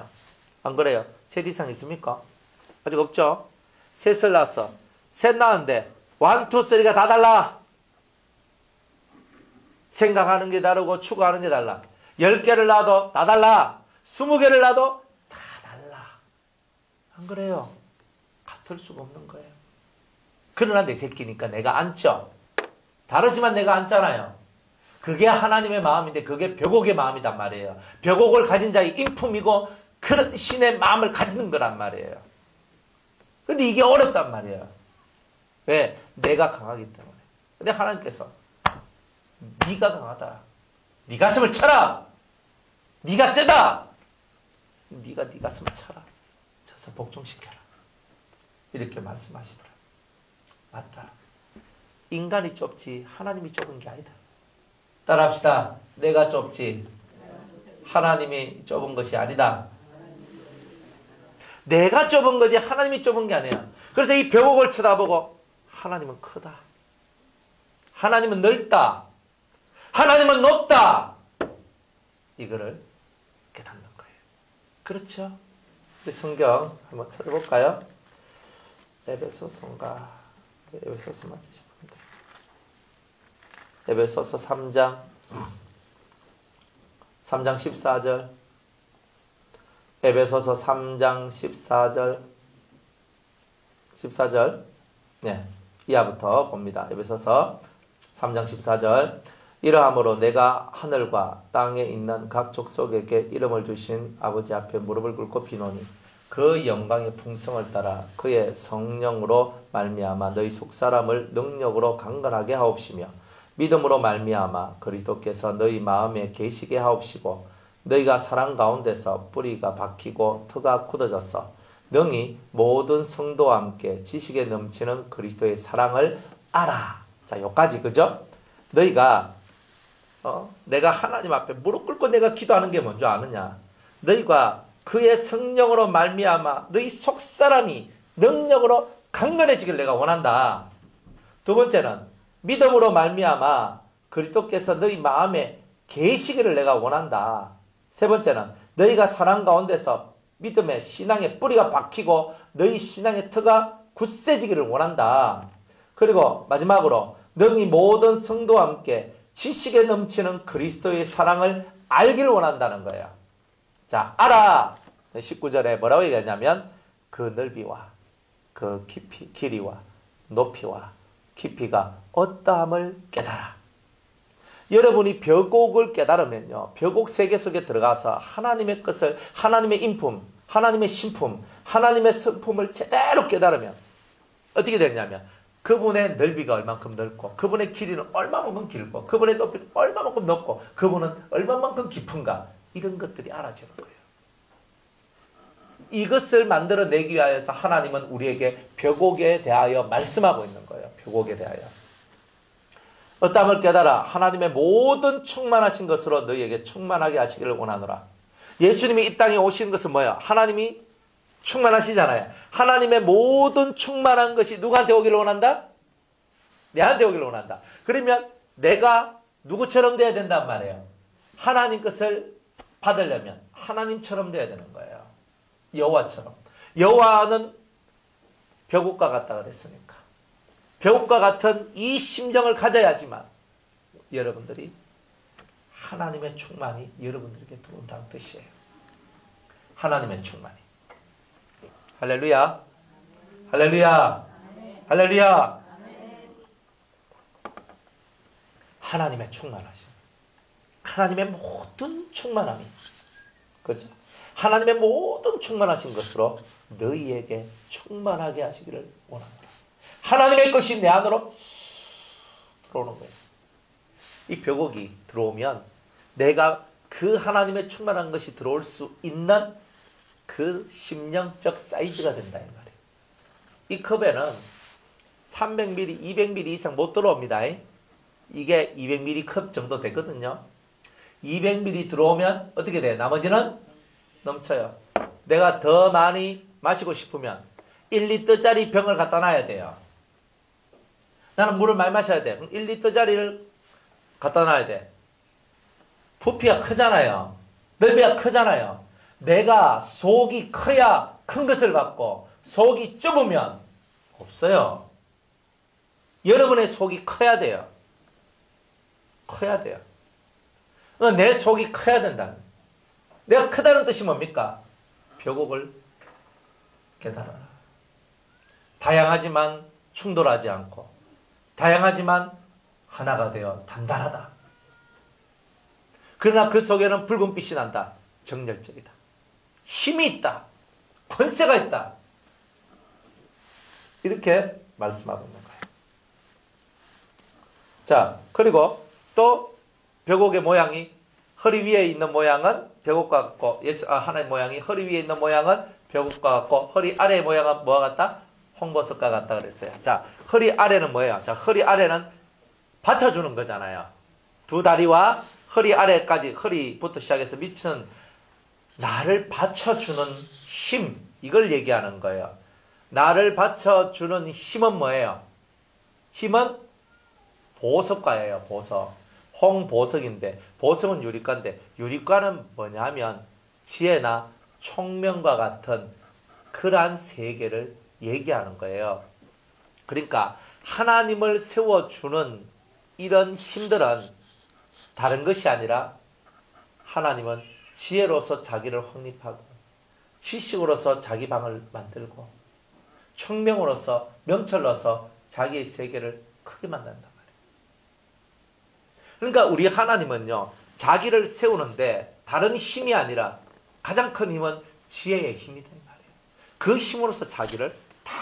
안 그래요? 셋 이상 있습니까? 아직 없죠? 셋을 낳았어. 셋 낳았는데 1, 2, 3가 다 달라. 생각하는 게 다르고 추구하는 게 달라. 10개를 낳아도 다 달라. 20개를 낳아도 다 달라. 안 그래요? 같을 수가 없는 거예요. 그러나 내 새끼니까 내가 안죠. 다르지만 내가 안잖아요. 그게 하나님의 마음인데 그게 벽옥의 마음이란 말이에요. 벽옥을 가진 자의 인품이고 그런 신의 마음을 가지는 거란 말이에요. 근데 이게 어렵단 말이에요. 왜? 내가 강하기 때문에. 근데 하나님께서 네가 강하다. 네 가슴을 쳐라. 네가 세다. 네가 네 가슴을 쳐라. 쳐서 복종시켜라. 이렇게 말씀하시더라. 맞다. 인간이 좁지 하나님이 좁은 게 아니다. 따라합시다. 내가 좁지 하나님이 좁은 것이 아니다. 내가 좁은 거지 하나님이 좁은 게 아니야. 그래서 이 벽옥을 쳐다보고 하나님은 크다. 하나님은 넓다. 하나님은 높다. 이거를 깨닫는 거예요. 그렇죠? 우리 성경 한번 찾아볼까요? 에베소서인가? 에베소서 맞지 싶은데. 에베소서 3장 14절. 에베소서 3장 14절. 네, 이하부터 봅니다. 에베소서 3장 14절. 이러함으로 내가 하늘과 땅에 있는 각 족속에게 이름을 주신 아버지 앞에 무릎을 꿇고 비노니 그 영광의 풍성을 따라 그의 성령으로 말미암아 너희 속사람을 능력으로 강건하게 하옵시며 믿음으로 말미암아 그리스도께서 너희 마음에 계시게 하옵시고 너희가 사랑 가운데서 뿌리가 박히고 터가 굳어져서 능히 모든 성도와 함께 지식에 넘치는 그리스도의 사랑을 알아. 자, 여기까지 그죠? 너희가 내가 하나님 앞에 무릎 꿇고 내가 기도하는 게 뭔지 아느냐? 너희가 그의 성령으로 말미암아 너희 속사람이 능력으로 강건해지길 내가 원한다. 두 번째는 믿음으로 말미암아 그리스도께서 너희 마음에 계시기를 내가 원한다. 세 번째는 너희가 사랑 가운데서 믿음의 신앙의 뿌리가 박히고 너희 신앙의 터가 굳세지기를 원한다. 그리고 마지막으로 너희 모든 성도와 함께 지식에 넘치는 그리스도의 사랑을 알기를 원한다는 거예요. 자, 알아. 19절에 뭐라고 얘기하냐면 그 넓이와 그 깊이, 길이와 높이와 깊이가 어떠함을 깨달아. 여러분이 벽옥을 깨달으면요, 벽옥 세계 속에 들어가서 하나님의 것을, 하나님의 인품, 하나님의 신품, 하나님의 성품을 제대로 깨달으면 어떻게 되냐면 그분의 넓이가 얼만큼 넓고 그분의 길이는 얼마만큼 길고 그분의 높이는 얼마만큼 높고 그분은 얼마만큼 깊은가, 이런 것들이 알아지는 거예요. 이것을 만들어내기 위하여서 하나님은 우리에게 벽옥에 대하여 말씀하고 있는 거예요. 벽옥에 대하여. 어떠함을 깨달아 하나님의 모든 충만하신 것으로 너희에게 충만하게 하시기를 원하노라. 예수님이 이 땅에 오신 것은 뭐예요? 하나님이 충만하시잖아요. 하나님의 모든 충만한 것이 누구한테 오기를 원한다? 내한테 오기를 원한다. 그러면 내가 누구처럼 돼야 된단 말이에요. 하나님 것을 받으려면 하나님처럼 돼야 되는 거예요. 여호와처럼. 여호와는 벽옥과 같다 그랬으니까 벽옥과 같은 이 심정을 가져야지만 여러분들이 하나님의 충만이 여러분들에게 들어온다는 뜻이에요. 하나님의 충만이. 할렐루야. 할렐루야. 할렐루야. 하나님의 충만하심. 하나님의 모든 충만함이, 그죠? 하나님의 모든 충만하신 것으로 너희에게 충만하게 하시기를 원합니다. 하나님의 것이 내 안으로 들어오는 거예요. 이 벽옥이 들어오면 내가 그 하나님의 충만한 것이 들어올 수 있는 그 심령적 사이즈가 된다 이 말이에요. 이 컵에는 300ml, 200ml 이상 못 들어옵니다. 이게 200ml 컵 정도 되거든요. 200ml 들어오면 어떻게 돼? 나머지는 넘쳐요. 내가 더 많이 마시고 싶으면 1리터짜리 병을 갖다 놔야 돼요. 나는 물을 많이 마셔야 돼. 그럼 1리터짜리를 갖다 놔야 돼. 부피가 크잖아요. 넓이가 크잖아요. 내가 속이 커야 큰 것을 받고 속이 좁으면 없어요. 여러분의 속이 커야 돼요. 커야 돼요. 내 속이 커야 된다. 내가 크다는 뜻이 뭡니까? 벽옥을 깨달아라. 다양하지만 충돌하지 않고 다양하지만 하나가 되어 단단하다. 그러나 그 속에는 붉은 빛이 난다. 정열적이다. 힘이 있다. 권세가 있다. 이렇게 말씀하고 있는 거예요. 자, 그리고 또 벽옥의 모양이 허리 위에 있는 모양은 벽옥과 같고 하나의 모양이 허리 위에 있는 모양은 벽옥과 같고 허리 아래의 모양은 뭐와 같다? 홍보석과 같다 그랬어요. 자, 허리 아래는 뭐예요? 자, 허리 아래는 받쳐주는 거잖아요. 두 다리와 허리 아래까지 허리부터 시작해서 밑은 나를 받쳐주는 힘, 이걸 얘기하는 거예요. 나를 받쳐주는 힘은 뭐예요? 힘은 보석과예요. 보석. 홍보석인데 보석은 유리과인데 유리과는 뭐냐면 지혜나 총명과 같은 그러한 세계를 얘기하는 거예요. 그러니까 하나님을 세워주는 이런 힘들은 다른 것이 아니라 하나님은 지혜로서 자기를 확립하고 지식으로서 자기 방을 만들고 총명으로서 명철로서 자기의 세계를 크게 만든단 말이에요. 그러니까 우리 하나님은요, 자기를 세우는데 다른 힘이 아니라 가장 큰 힘은 지혜의 힘이 된단 말이에요. 그 힘으로서 자기를 탁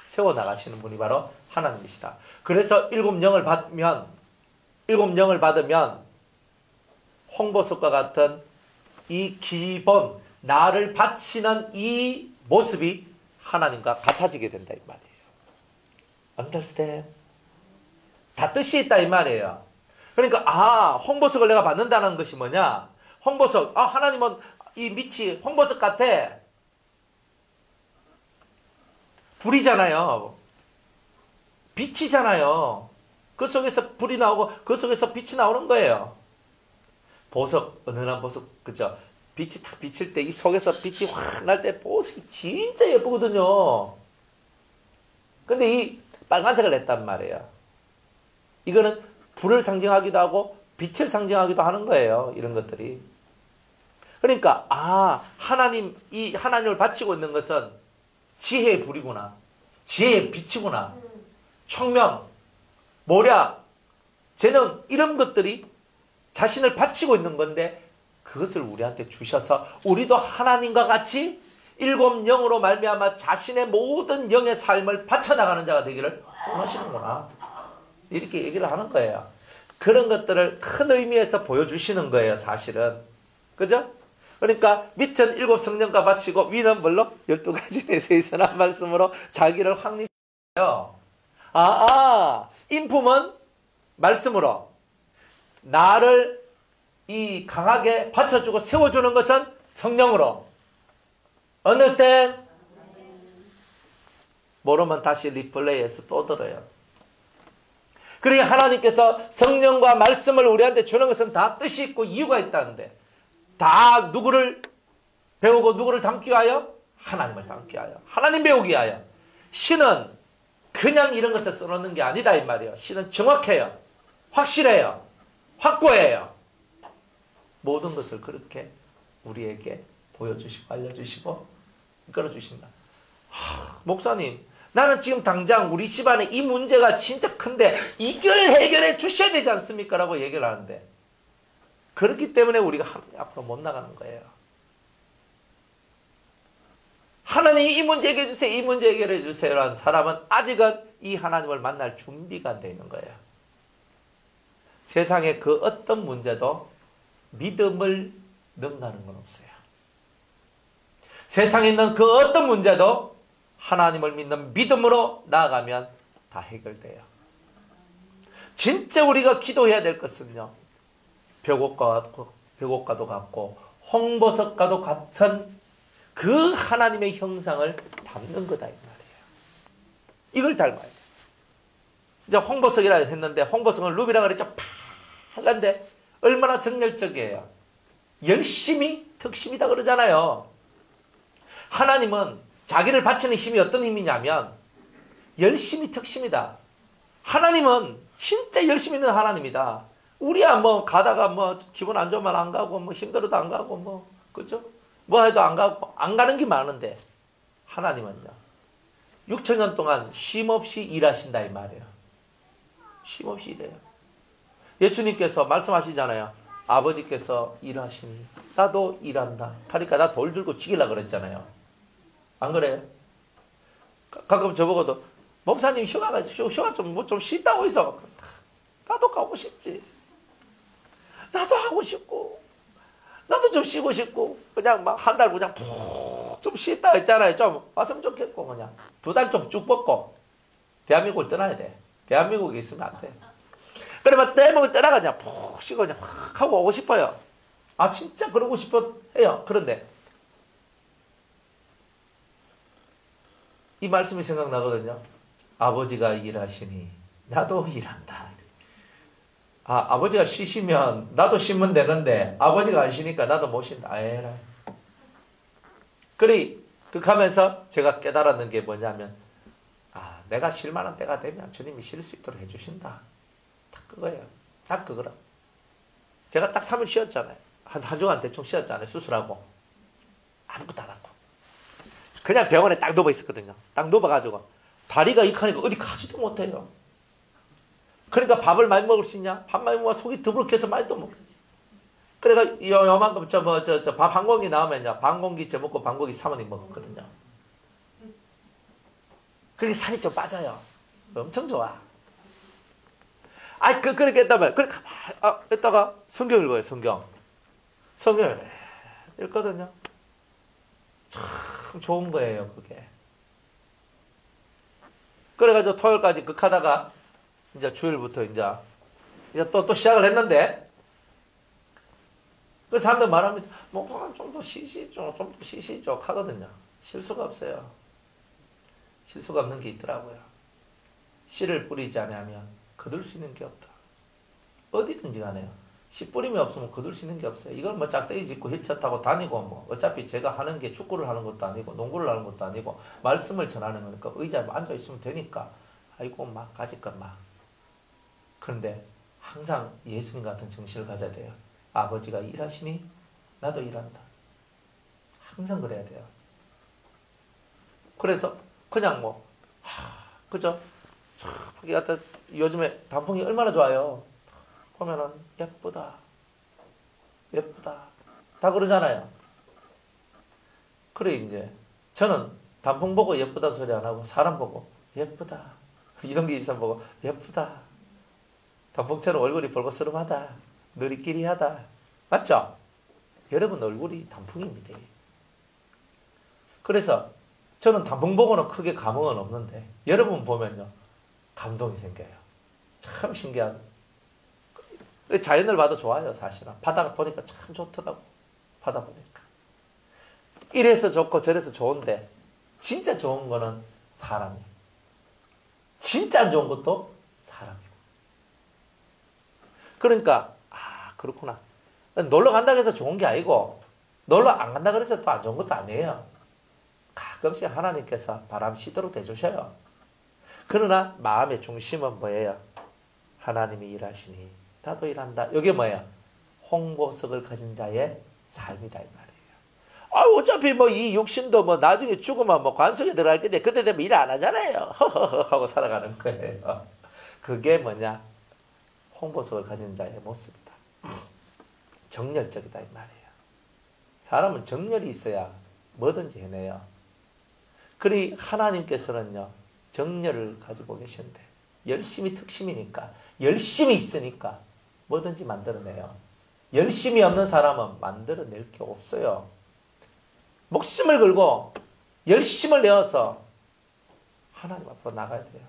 세워나가시는 분이 바로 하나님이시다. 그래서 일곱 영을 받으면 홍보석과 같은 이 기본 나를 바치는 이 모습이 하나님과 같아지게 된다 이 말이에요. Understand? 다 뜻이 있다 이 말이에요. 그러니까 홍보석을 내가 받는다는 것이 뭐냐? 홍보석, 하나님은 이 밑이 홍보석 같아. 불이잖아요. 빛이잖아요. 그 속에서 불이 나오고 그 속에서 빛이 나오는 거예요. 보석, 은은한 보석, 그죠? 빛이 탁 비칠 때 이 속에서 빛이 확 날 때 보석이 진짜 예쁘거든요. 근데 이 빨간색을 냈단 말이에요. 이거는 불을 상징하기도 하고 빛을 상징하기도 하는 거예요. 이런 것들이. 그러니까 이 하나님을 바치고 있는 것은 지혜의 불이구나. 지혜의 빛이구나. 총명, 모략, 재능 이런 것들이 자신을 바치고 있는 건데 그것을 우리한테 주셔서 우리도 하나님과 같이 일곱 영으로 말미암아 자신의 모든 영의 삶을 바쳐나가는 자가 되기를 원하시는구나. 이렇게 얘기를 하는 거예요. 그런 것들을 큰 의미에서 보여주시는 거예요. 사실은. 그죠? 그러니까 밑은 일곱 성령과 바치고 위는 뭘로? 12가지 내세에 선한 말씀으로 자기를 확립해요. 인품은 말씀으로 나를 이 강하게 받쳐주고 세워주는 것은 성령으로. Understand? 모르면 다시 리플레이해서 또 들어요. 그러니까 하나님께서 성령과 말씀을 우리한테 주는 것은 다 뜻이 있고 이유가 있다는데 다 누구를 배우고 누구를 닮기 위하여? 하나님을 닮기 위하여. 하나님 배우기 위하여. 신은 그냥 이런 것을 써놓는 게 아니다 이 말이에요. 신은 정확해요. 확실해요. 확고해요. 모든 것을 그렇게 우리에게 보여주시고 알려주시고 이끌어주신다. 목사님, 나는 지금 당장 우리 집안에 이 문제가 진짜 큰데 이걸 해결해 주셔야 되지 않습니까? 라고 얘기를 하는데, 그렇기 때문에 우리가 하나님 앞으로 못 나가는 거예요. 하나님이 이 문제 해결해 주세요, 이 문제 해결해 주세요 라는 사람은 아직은 이 하나님을 만날 준비가 안 돼 있는 거예요. 세상에 그 어떤 문제도 믿음을 능가하는 건 없어요. 세상에 있는 그 어떤 문제도 하나님을 믿는 믿음으로 나아가면 다 해결돼요. 진짜 우리가 기도해야 될 것은요, 벽옥과도 같고 홍보석과도 같은 그 하나님의 형상을 담는 거다 이 말이에요. 이걸 닮아야 돼요. 이제 홍보석이라 했는데 홍보석은 루비라 그랬죠. 빨간데 얼마나 정열적이에요. 열심히 특심이다 그러잖아요. 하나님은 자기를 바치는 힘이 어떤 힘이냐면 열심히 특심이다. 하나님은 진짜 열심히 있는 하나님이다. 우리야 뭐 가다가 뭐 기분 안 좋으면 안 가고 뭐 힘들어도 안 가고 뭐 그죠? 뭐 해도 안 가고 안 가는 게 많은데 하나님은요 6,000년 동안 쉼없이 일하신다 이 말이에요. 쉼없이 일해요. 예수님께서 말씀하시잖아요. 아버지께서 일하시니 나도 일한다. 하니까 나 돌 들고 죽이려고 그랬잖아요. 안 그래요? 가끔 저보고도 목사님 휴가 좀 쉰다고 해서 나도 가고 싶지. 나도 하고 싶고 나도 좀 쉬고 싶고 그냥 막 한 달 그냥 푹 좀 쉬다 했잖아요. 좀 왔으면 좋겠고 그냥 2달 좀 쭉 뻗고 대한민국을 떠나야 돼. 대한민국에 있으면 안 돼. 그러면 대한민국을 떠나가 그냥 푹 쉬고 그냥 확 하고 오고 싶어요. 아 진짜 그러고 싶어 해요. 그런데 이 말씀이 생각나거든요. 아버지가 일하시니 나도 일한다. 아버지가 쉬시면 나도 쉬면 되는데 아버지가 안 쉬니까 나도 못 쉰다. 에라. 그래 하면서 제가 깨달았는 게 뭐냐면 내가 쉴 만한 때가 되면 주님이 쉴 수 있도록 해주신다. 딱 그거예요. 딱 그거라. 제가 딱 3일 쉬었잖아요. 한 주간 대충 쉬었잖아요. 수술하고 아무것도 안 하고 그냥 병원에 딱 누워 있었거든요. 딱 누워가지고 다리가 이카니까 어디 가지도 못해요. 그러니까 밥을 많이 먹을 수 있냐? 밥 많이 먹으면 속이 더부룩해서 많이 또 먹겠지. 그러니까 요만큼 밥 한 공기 나오면요. 반 공기 저 먹고 반 공기 사모님 먹었거든요. 그렇게 살이 좀 빠져요. 엄청 좋아. 그렇게 했다면, 했다가 성경 읽어요, 성경을 읽거든요. 참 좋은 거예요, 그게. 그래가지고 토요일까지 극하다가, 이제 주일부터 이제 또 시작을 했는데, 그 사람들 말합니다. 좀 더 쉬시죠. 하거든요. 쉴 수가 없어요. 쉴 수가 없는 게 있더라고요. 씨를 뿌리지 않으면 거둘 수 있는 게 없다. 어디든지 가네요. 씨 뿌림이 없으면 거둘 수 있는 게 없어요. 이걸 뭐 짝대기 짓고 휠체어 타고 다니고 뭐 어차피 제가 하는 게 축구를 하는 것도 아니고 농구를 하는 것도 아니고 말씀을 전하는 거니까 의자에 앉아 있으면 되니까 아이고 막 가지껏 막. 그런데 항상 예수님 같은 정신을 가져야 돼요. 아버지가 일하시니 나도 일한다. 항상 그래야 돼요. 그래서 그냥 그죠? 저기 갖다 요즘에 단풍이 얼마나 좋아요. 보면은 예쁘다. 다 그러잖아요. 그래 이제 저는 단풍 보고 예쁘다 소리 안 하고 사람 보고 예쁘다. 이동기 입산 보고 예쁘다. 단풍처럼 얼굴이 볼거스름하다. 느리끼리하다. 맞죠? 여러분 얼굴이 단풍입니다. 그래서 저는 단풍 보고는 크게 감흥은 없는데 여러분 보면요. 감동이 생겨요. 참 신기한. 자연을 봐도 좋아요, 사실은. 바다 보니까 참 좋더라고. 바다 보니까. 이래서 좋고 저래서 좋은데 진짜 좋은 거는 사람이에요. 진짜 안 좋은 것도 사람이고. 그러니까 그렇구나. 놀러 간다고 해서 좋은 게 아니고 놀러 안 간다고 해서 또 안 좋은 것도 아니에요. 가끔씩 하나님께서 바람 쉬도록 해주셔요. 그러나 마음의 중심은 뭐예요? 하나님이 일하시니 나도 일한다. 이게 뭐예요? 홍보석을 가진 자의 삶이다 이 말이에요. 어차피 뭐 이 육신도 뭐 나중에 죽으면 뭐 관속에 들어갈 건데 그때 되면 일 안 하잖아요. 허허허 하고 살아가는 거예요. 그게 뭐냐? 홍보석을 가진 자의 모습이다. 정열적이다 이 말이에요. 사람은 정열이 있어야 뭐든지 해내요. 그리 하나님께서는요 정열을 가지고 계신데 열심히 특심이니까 열심히 있으니까 뭐든지 만들어내요. 열심히 없는 사람은 만들어낼 게 없어요. 목숨을 걸고 열심을 내어서 하나님 앞으로 나가야 돼요.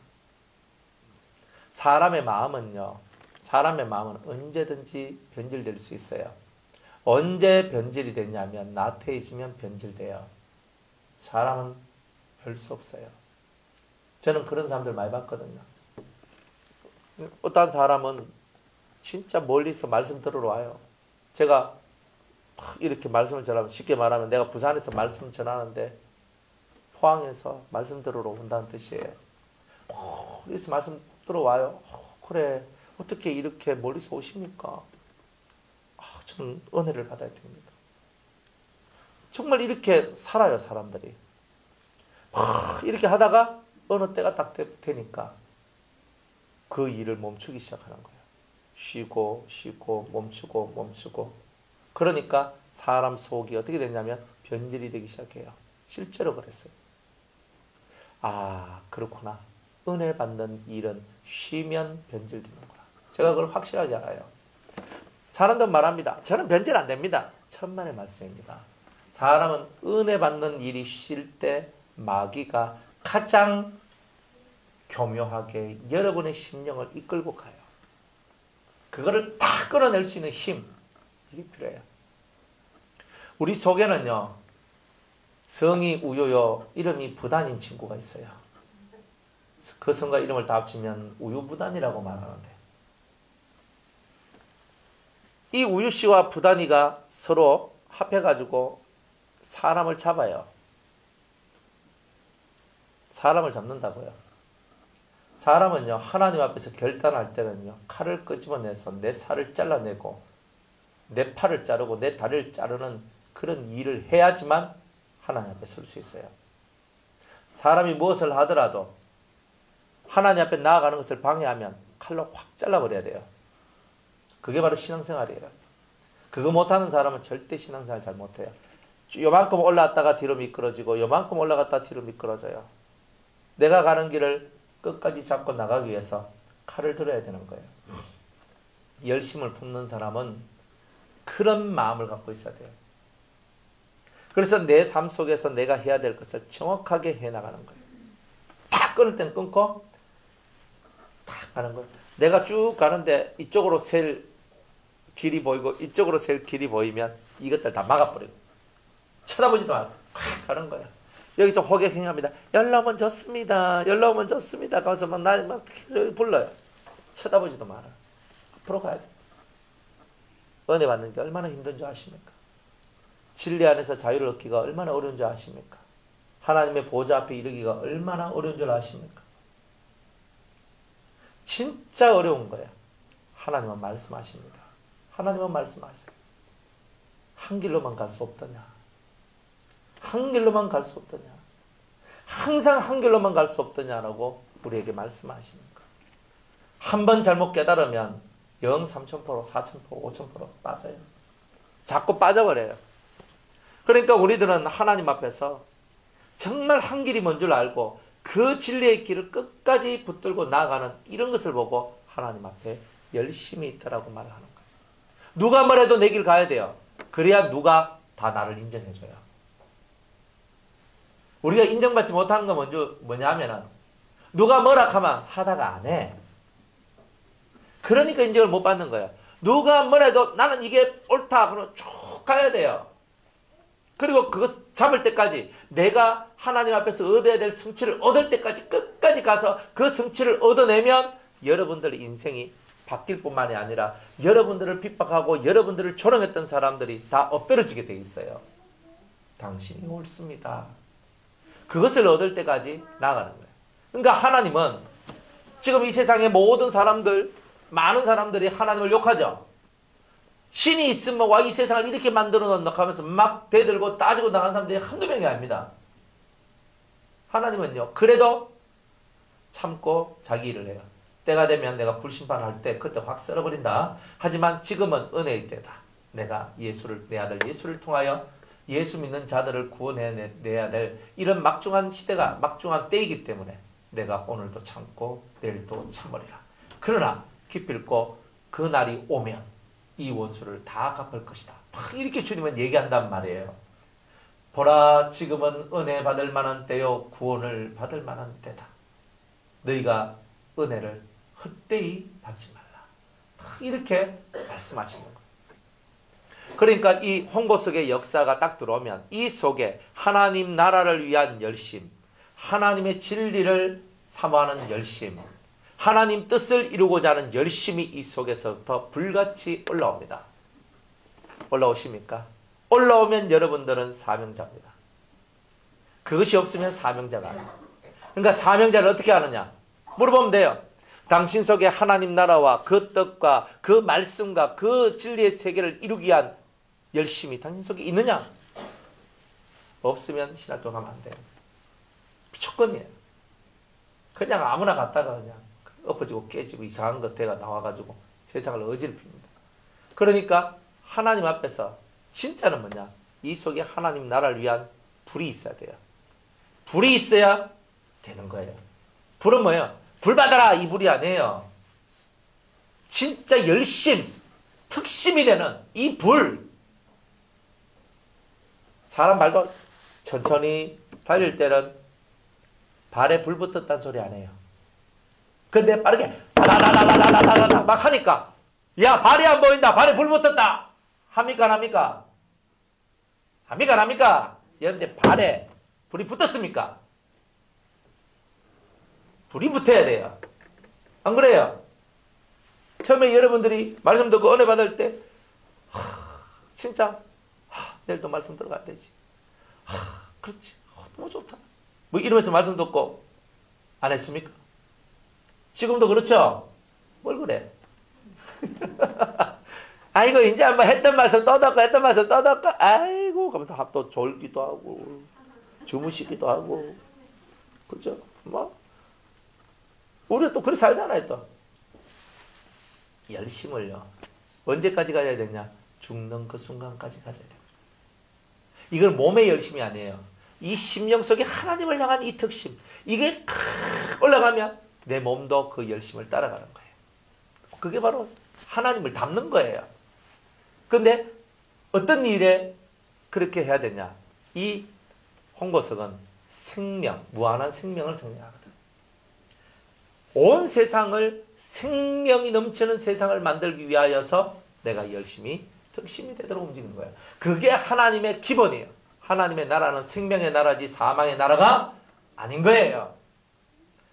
사람의 마음은 언제든지 변질될 수 있어요. 언제 변질이 되냐면 나태해지면 변질돼요. 사람은 별 수 없어요. 저는 그런 사람들 많이 봤거든요. 어떤 사람은 진짜 멀리서 말씀 들으러 와요. 제가 이렇게 말씀을 전하면, 쉽게 말하면 내가 부산에서 말씀 전하는데 포항에서 말씀 들으러 온다는 뜻이에요. 그래서 말씀 들어와요. 그래, 어떻게 이렇게 멀리서 오십니까? 저는 은혜를 받아야 됩니다. 정말 이렇게 살아요, 사람들이. 이렇게 하다가 어느 때가 딱 되니까 그 일을 멈추기 시작하는 거예요. 쉬고 멈추고 그러니까 사람 속이 어떻게 되냐면 변질이 되기 시작해요. 실제로 그랬어요. 그렇구나. 은혜 받는 일은 쉬면 변질되는구나. 제가 그걸 확실하게 알아요. 사람들은 말합니다. 저는 변질 안 됩니다. 천만의 말씀입니다. 사람은 은혜 받는 일이 쉴 때 마귀가 가장 교묘하게 여러분의 심령을 이끌고 가요. 그거를 다 끌어낼 수 있는 힘, 이게 필요해요. 우리 속에는요, 성이 우유요, 이름이 부단인 친구가 있어요. 그 성과 이름을 다 합치면 우유부단이라고 말하는데, 이 우유씨와 부단이가 서로 합해가지고 사람을 잡아요. 사람을 잡는다고요. 사람은요, 하나님 앞에서 결단할 때는요, 칼을 끄집어내서 내 살을 잘라내고 내 팔을 자르고 내 다리를 자르는 그런 일을 해야지만 하나님 앞에 설 수 있어요. 사람이 무엇을 하더라도 하나님 앞에 나아가는 것을 방해하면 칼로 확 잘라버려야 돼요. 그게 바로 신앙생활이에요. 그거 못하는 사람은 절대 신앙생활 잘 못해요. 요만큼 올라갔다가 뒤로 미끄러지고 요만큼 올라갔다가 뒤로 미끄러져요. 내가 가는 길을 끝까지 잡고 나가기 위해서 칼을 들어야 되는 거예요. 열심을 품는 사람은 그런 마음을 갖고 있어야 돼요. 그래서 내 삶 속에서 내가 해야 될 것을 정확하게 해나가는 거예요. 탁 끊을 때는 끊고 탁 가는 거예요. 내가 쭉 가는데 이쪽으로 셀 길이 보이고 이쪽으로 셀 길이 보이면 이것들 다 막아버리고 쳐다보지도 않고 막 가는 거예요. 여기서 호객 행합니다. 연락은 좋습니다. 가면서 막 계속 불러요. 쳐다보지도 마라. 앞으로 가야 돼. 은혜 받는 게 얼마나 힘든 줄 아십니까? 진리 안에서 자유를 얻기가 얼마나 어려운 줄 아십니까? 하나님의 보좌 앞에 이르기가 얼마나 어려운 줄 아십니까? 진짜 어려운 거예요. 하나님은 말씀하십니다. 하나님은 말씀하세요. 한 길로만 갈 수 없더냐? 한 길로만 갈 수 없더냐? 항상 한 길로만 갈 수 없더냐라고 우리에게 말씀하시는 거예요. 한 번 잘못 깨달으면 영 3000%, 4000%, 5000% 빠져요. 자꾸 빠져버려요. 그러니까 우리들은 하나님 앞에서 정말 한 길이 뭔 줄 알고 그 진리의 길을 끝까지 붙들고 나아가는 이런 것을 보고 하나님 앞에 열심히 있다라고 말을 하는 거예요. 누가 뭐래도 내 길 가야 돼요. 그래야 누가 다 나를 인정해줘요. 우리가 인정받지 못하는 건 뭐냐면은 누가 뭐라 하면 하다가 안 해. 그러니까 인정을 못 받는 거예요. 누가 뭐래도 나는 이게 옳다 그러면 쭉 가야 돼요. 그리고 그것 잡을 때까지 내가 하나님 앞에서 얻어야 될 성취를 얻을 때까지 끝까지 가서 그 성취를 얻어내면 여러분들의 인생이 바뀔 뿐만이 아니라 여러분들을 핍박하고 여러분들을 조롱했던 사람들이 다 엎드러지게 돼 있어요. 당신이 옳습니다. 그것을 얻을 때까지 나아가는 거예요. 그러니까 하나님은 지금 이 세상의 모든 사람들, 많은 사람들이 하나님을 욕하죠. 신이 있으면 와 이 세상을 이렇게 만들어 놓는다 하면서 막 대들고 따지고 나간 사람들이 한두 명이 아닙니다. 하나님은요, 그래도 참고 자기 일을 해요. 때가 되면 내가 불심판할 때 그때 확 썰어버린다. 하지만 지금은 은혜의 때다. 내가 내 아들 예수를 통하여 예수 믿는 자들을 구원해내야 될 이런 막중한 시대가 막중한 때이기 때문에 내가 오늘도 참고 내일도 참으리라. 그러나 기필코 그 날이 오면 이 원수를 다 갚을 것이다. 이렇게 주님은 얘기한단 말이에요. 보라, 지금은 은혜 받을 만한 때요 구원을 받을 만한 때다. 너희가 은혜를 헛되이 받지 말라. 이렇게 말씀하시는 거예요. 그러니까 이 홍보석의 역사가 딱 들어오면 이 속에 하나님 나라를 위한 열심, 하나님의 진리를 사모하는 열심, 하나님 뜻을 이루고자 하는 열심이 이 속에서부터 불같이 올라옵니다. 올라오십니까? 올라오면 여러분들은 사명자입니다. 그것이 없으면 사명자가 아니에요. 그러니까 사명자를 어떻게 하느냐? 물어보면 돼요. 당신 속에 하나님 나라와 그 뜻과 그 말씀과 그 진리의 세계를 이루기 위한 열심이 당신 속에 있느냐? 없으면 신학교 가면 안 돼요. 무조건이에요. 그냥 아무나 갔다가 그냥 엎어지고 깨지고 이상한 것들가 나와가지고 세상을 어지럽힙니다. 그러니까 하나님 앞에서 진짜는 뭐냐? 이 속에 하나님 나라를 위한 불이 있어야 돼요. 불이 있어야 되는 거예요. 불은 뭐예요? 불 받아라 이 불이 아니에요. 진짜 열심, 특심이 되는 이 불. 사람 말도 천천히 달릴 때는 발에 불 붙었다는 소리 안 해요. 근데 빠르게 다다다다다다다다 막 하니까 야 발이 안 보인다. 발에 불 붙었다. 합니까 안 합니까? 합니까 안 합니까? 여러분들 발에 불이 붙었습니까? 불이 붙어야 돼요. 안 그래요? 처음에 여러분들이 말씀 듣고 은혜 받을 때 진짜 내일도 말씀 들어가야 되지. 그렇지. 너무 좋다. 뭐 이러면서 말씀 듣고 안 했습니까? 지금도 그렇죠? 뭘 그래? 아이고 이제 한번 했던 말씀 떠들까 했던 말씀 떠들까 아이고 그러면 또 졸기도 하고 주무시기도 하고 그죠? 뭐 우리가 또 그렇게 살잖아요. 또 열심을요 언제까지 가져야 되냐? 죽는 그 순간까지 가져야 돼요. 이건 몸의 열심이 아니에요. 이 심령 속에 하나님을 향한 이 특심 이게 올라가면 내 몸도 그 열심을 따라가는 거예요. 그게 바로 하나님을 닮는 거예요. 그런데 어떤 일에 그렇게 해야 되냐? 이 홍보석은 생명, 무한한 생명을 생명하거든. 온 세상을 생명이 넘치는 세상을 만들기 위하여서 내가 열심히 특심이 되도록 움직이는 거예요. 그게 하나님의 기본이에요. 하나님의 나라는 생명의 나라지 사망의 나라가 아닌 거예요.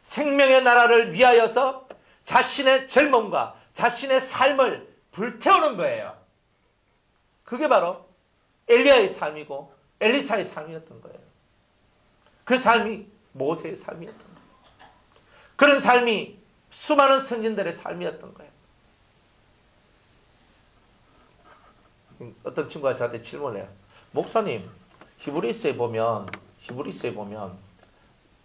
생명의 나라를 위하여서 자신의 젊음과 자신의 삶을 불태우는 거예요. 그게 바로 엘리야의 삶이고 엘리사의 삶이었던 거예요. 그 삶이 모세의 삶이었던 거예요. 그런 삶이 수많은 선진들의 삶이었던 거예요. 어떤 친구가 저한테 질문을 해요. 목사님, 히브리서에 보면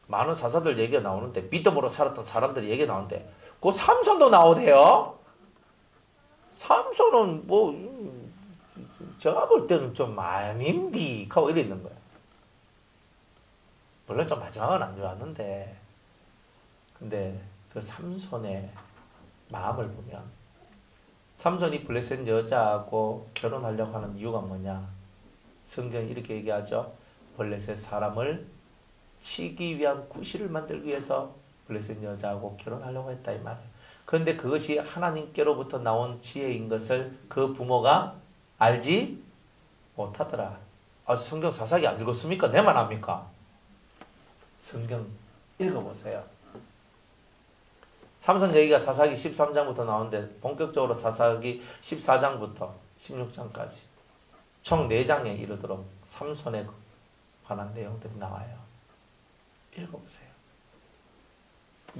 많은 사사들 얘기가 나오는데 믿음으로 살았던 사람들의 얘기가 나오는데 그 삼손도 나오대요. 삼손은 뭐 제가 볼 때는 좀 아닌디 하고 이래 있는 거예요. 물론 좀 마지막은 안 좋았는데 근데 그 삼손의 마음을 보면 삼손이 블레셋 여자하고 결혼하려고 하는 이유가 뭐냐? 성경이 이렇게 얘기하죠. 블레셋 사람을 치기 위한 구실을 만들기 위해서 블레셋 여자하고 결혼하려고 했다 이 말이에요. 그런데 그것이 하나님께로부터 나온 지혜인 것을 그 부모가 알지 못하더라. 아, 성경 자세하게 안 읽었습니까? 내만 압니까? 성경 읽어보세요. 삼손 얘기가 사사기 13장부터 나오는데 본격적으로 사사기 14장부터 16장까지 총 4장에 이르도록 삼손에 관한 내용들이 나와요. 읽어보세요.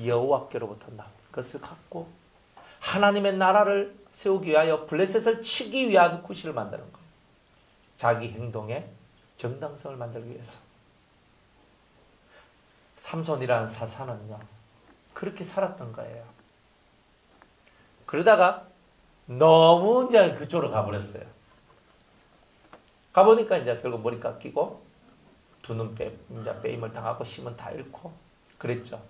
여호와께로부터 나온 것을 갖고 하나님의 나라를 세우기 위하여 블레셋을 치기 위한 구실을 만드는 거예요. 자기 행동의 정당성을 만들기 위해서. 삼손이라는 사사는요, 그렇게 살았던 거예요. 그러다가 너무 이제 그쪽으로 가버렸어요. 가보니까 이제 결국 머리 깎이고 두 눈 빼임을 당하고 힘은 다 잃고 그랬죠.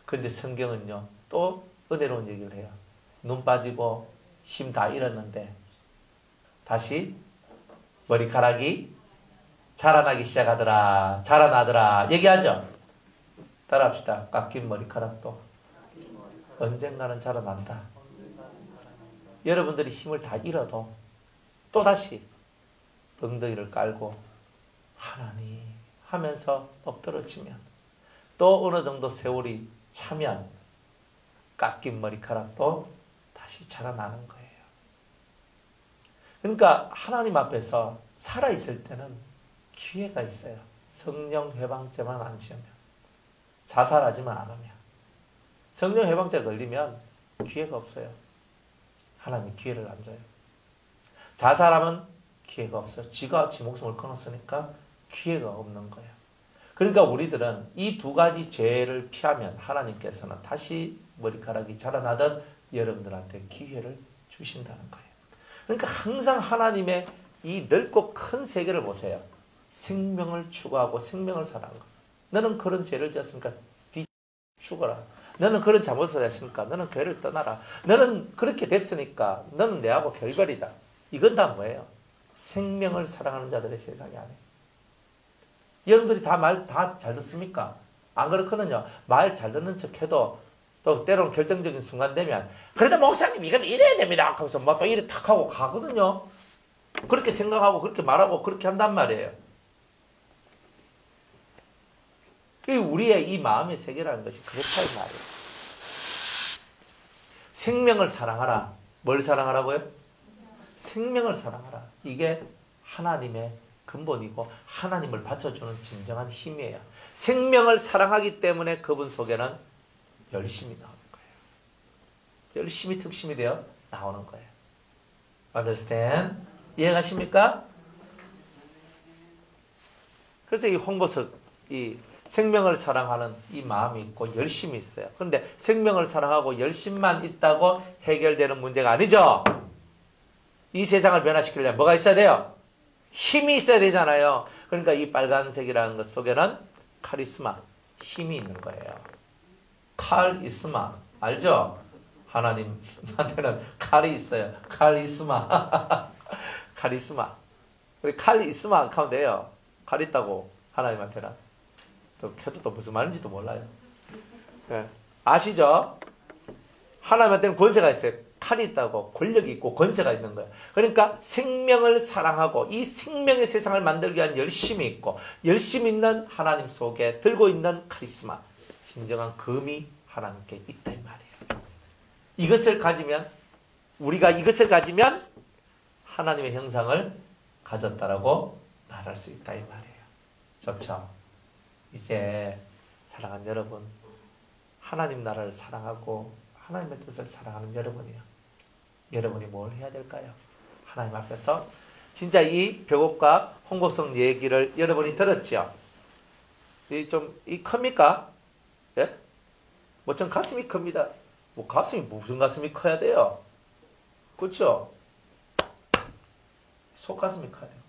그런데 성경은요, 또 은혜로운 얘기를 해요. 눈 빠지고 힘 다 잃었는데 다시 머리카락이 자라나기 시작하더라. 자라나더라. 얘기하죠. 따라합시다. 깎인 머리카락도 언젠가는 자라난다. 여러분들이 힘을 다 잃어도 또다시 엉덩이를 깔고 하나님 하면서 엎드러지면 또 어느 정도 세월이 차면 깎인 머리카락도 다시 자라나는 거예요. 그러니까 하나님 앞에서 살아있을 때는 기회가 있어요. 성령 해방제만 안 지으면, 자살하지만 않으면. 성령 해방제 걸리면 기회가 없어요. 하나님 기회를 안 줘요. 자살하면 기회가 없어요. 지가 지 목숨을 끊었으니까 기회가 없는 거예요. 그러니까 우리들은 이 두 가지 죄를 피하면 하나님께서는 다시 머리카락이 자라나던 여러분들한테 기회를 주신다는 거예요. 그러니까 항상 하나님의 이 넓고 큰 세계를 보세요. 생명을 추구하고 생명을 사랑하는 거. 너는 그런 죄를 지었으니까 죽어라. 너는 그런 잘못을 했으니까 너는 교회를 떠나라. 너는 그렇게 됐으니까 너는 내하고 결별이다. 이건 다 뭐예요? 생명을 사랑하는 자들의 세상이 아니에요. 여러분들이 다 말 다 잘 듣습니까? 안 그렇거든요. 말 잘 듣는 척 해도 또 때로는 결정적인 순간 되면 그래도 목사님 이건 이래야 됩니다. 그래서 뭐 또 이래 탁 하고 가거든요. 그렇게 생각하고 그렇게 말하고 그렇게 한단 말이에요. 우리의 이 마음의 세계라는 것이 그렇다는 말이에요. 생명을 사랑하라. 뭘 사랑하라고요? 생명을 사랑하라. 이게 하나님의 근본이고 하나님을 받쳐주는 진정한 힘이에요. 생명을 사랑하기 때문에 그분 속에는 열심이 나오는 거예요. 열심이 특심이 되어 나오는 거예요. Understand? 이해가십니까? 그래서 이 홍보석, 이 생명을 사랑하는 이 마음이 있고 열심이 있어요. 그런데 생명을 사랑하고 열심만 있다고 해결되는 문제가 아니죠. 이 세상을 변화시키려면 뭐가 있어야 돼요? 힘이 있어야 되잖아요. 그러니까 이 빨간색이라는 것 속에는 카리스마, 힘이 있는 거예요. 카리스마, 알죠? 하나님한테는 칼이 있어요. 카리스마. 카리스마. 우리 칼이 있으면 안 하면 돼요. 칼 있다고 하나님한테는. 또 켜도 또 무슨 말인지도 몰라요. 네. 아시죠? 하나님한테는 권세가 있어요. 칼이 있다고 권력이 있고 권세가 있는 거예요. 그러니까 생명을 사랑하고 이 생명의 세상을 만들기 위한 열심이 있고 열심 있는 하나님 속에 들고 있는 카리스마, 진정한 금이 하나님께 있다 이 말이에요. 이것을 가지면 우리가 이것을 가지면 하나님의 형상을 가졌다라고 말할 수 있다 이 말이에요. 좋죠? 이제 사랑하는 여러분, 하나님 나라를 사랑하고 하나님의 뜻을 사랑하는 여러분이요. 여러분이 뭘 해야 될까요? 하나님 앞에서 진짜 이 벽옥과 홍보성 얘기를 여러분이 들었죠? 이 큽니까? 예? 뭐 전 가슴이 큽니다. 뭐 가슴이 무슨 가슴이 커야 돼요? 그렇죠? 속가슴이 커야 돼요.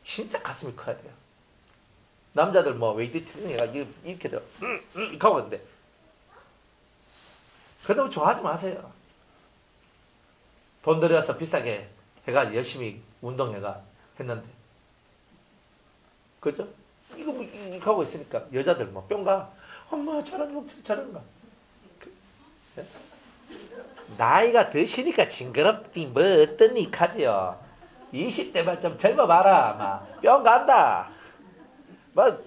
진짜 가슴이 커야 돼요. 남자들 뭐 웨이트 트레이닝 이렇게 돼요. 이렇게 하고 있는데 그러면 좋아하지 마세요. 돈 들여서 비싸게 해가지고 열심히 운동해가 했는데 그죠? 이거 하고 있으니까 여자들 뭐 뿅가 엄마 잘하는 거 잘하는 거 예? 나이가 드시니까 징그럽디 뭐 어떠니 하지요. 20대만 좀 젊어봐라 뿅 간다.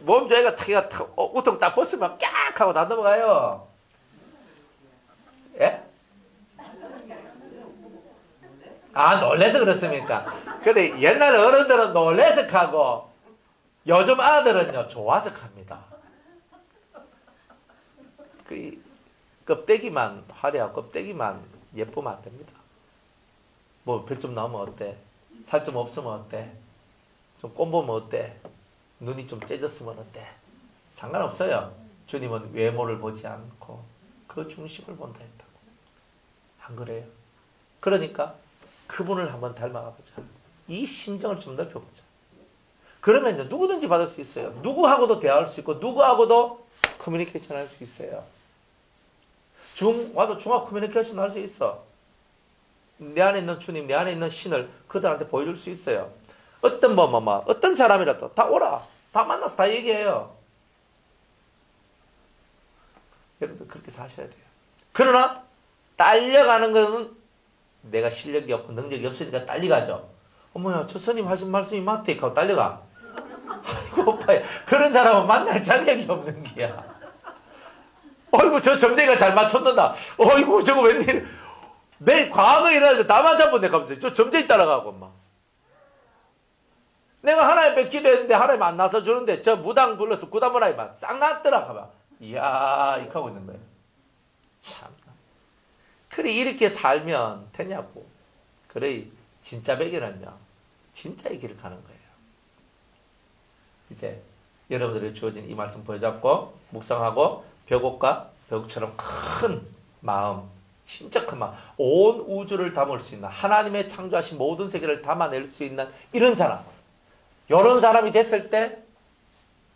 몸 조이가 탁 우통 딱 벗으면 깍 하고 다 넘어가요. 예? 아, 놀래서 그렇습니까? 근데 옛날 어른들은 놀래서 하고 요즘 아들은요 좋아서 합니다. 껍데기만 화려하고 껍데기만 예쁘면 안 됩니다. 뭐 별 좀 나오면 어때? 살 좀 없으면 어때? 좀 꼰보면 어때? 눈이 좀 째졌으면 어때? 상관없어요. 주님은 외모를 보지 않고 그 중심을 본다 했다고. 안 그래요? 그러니까 그분을 한번 닮아가보자. 이 심정을 좀 넓혀보자. 그러면 이제 누구든지 받을 수 있어요. 누구하고도 대화할 수 있고 누구하고도 커뮤니케이션 할 수 있어요. 와도 중화 커뮤니케이션 할 수 있어. 내 안에 있는 주님, 내 안에 있는 신을 그들한테 보여줄 수 있어요. 어떤 어떤 사람이라도 다 오라. 다 만나서 다 얘기해요. 여러분들 그렇게 사셔야 돼요. 그러나 딸려가는 것은 내가 실력이 없고 능력이 없으니까 딸려가죠. 어머야, 저 스님 하신 말씀이 맞대 하고 딸려가. 아이고 오빠야, 그런 사람은 만날 자격이 없는 게야. 어이구 저 점쟁이가 잘 맞췄는다. 어이구 저거 웬일. 내 과거에 일어났는데 다 맞아본데 가면서 저 점쟁이 따라가고 엄마. 내가 하나님 기도했는데 하나님 안 나서 주는데 저 무당 불러서 구다문화에만 싹 났더라 가봐. 이야 이렇게 하고 있는 거예요. 참. 그래 이렇게 살면 되냐고. 그래 진짜 백이는요. 진짜의 길을 가는 거예요. 이제 여러분들이 주어진 이 말씀 보여잡고 묵상하고 벽옥과 벽처럼 큰 마음, 진짜 큰 마음, 온 우주를 담을 수 있는 하나님의 창조하신 모든 세계를 담아낼 수 있는 이런 사람, 이런 사람이 됐을 때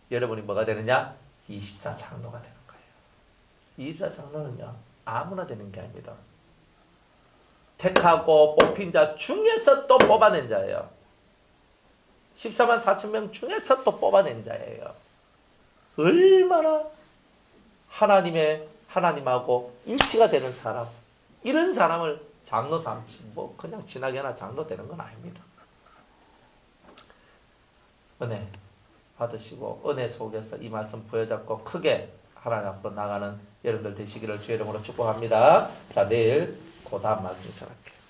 여러분이 뭐가 되느냐? 24장로가 되는 거예요. 24장로는요 아무나 되는 게 아닙니다. 택하고 뽑힌 자 중에서 또 뽑아낸 자예요. 14만 4천 명 중에서 또 뽑아낸 자예요. 얼마나 하나님하고 일치가 되는 사람, 이런 사람을 장로 삼지 뭐 그냥 지나게나 장로 되는 건 아닙니다. 은혜 받으시고 은혜 속에서 이 말씀 부여잡고 크게 하나님 앞으로 나가는 여러분들 되시기를 주의 이름으로 축복합니다. 자, 내일 그 다음 말씀 전할게요.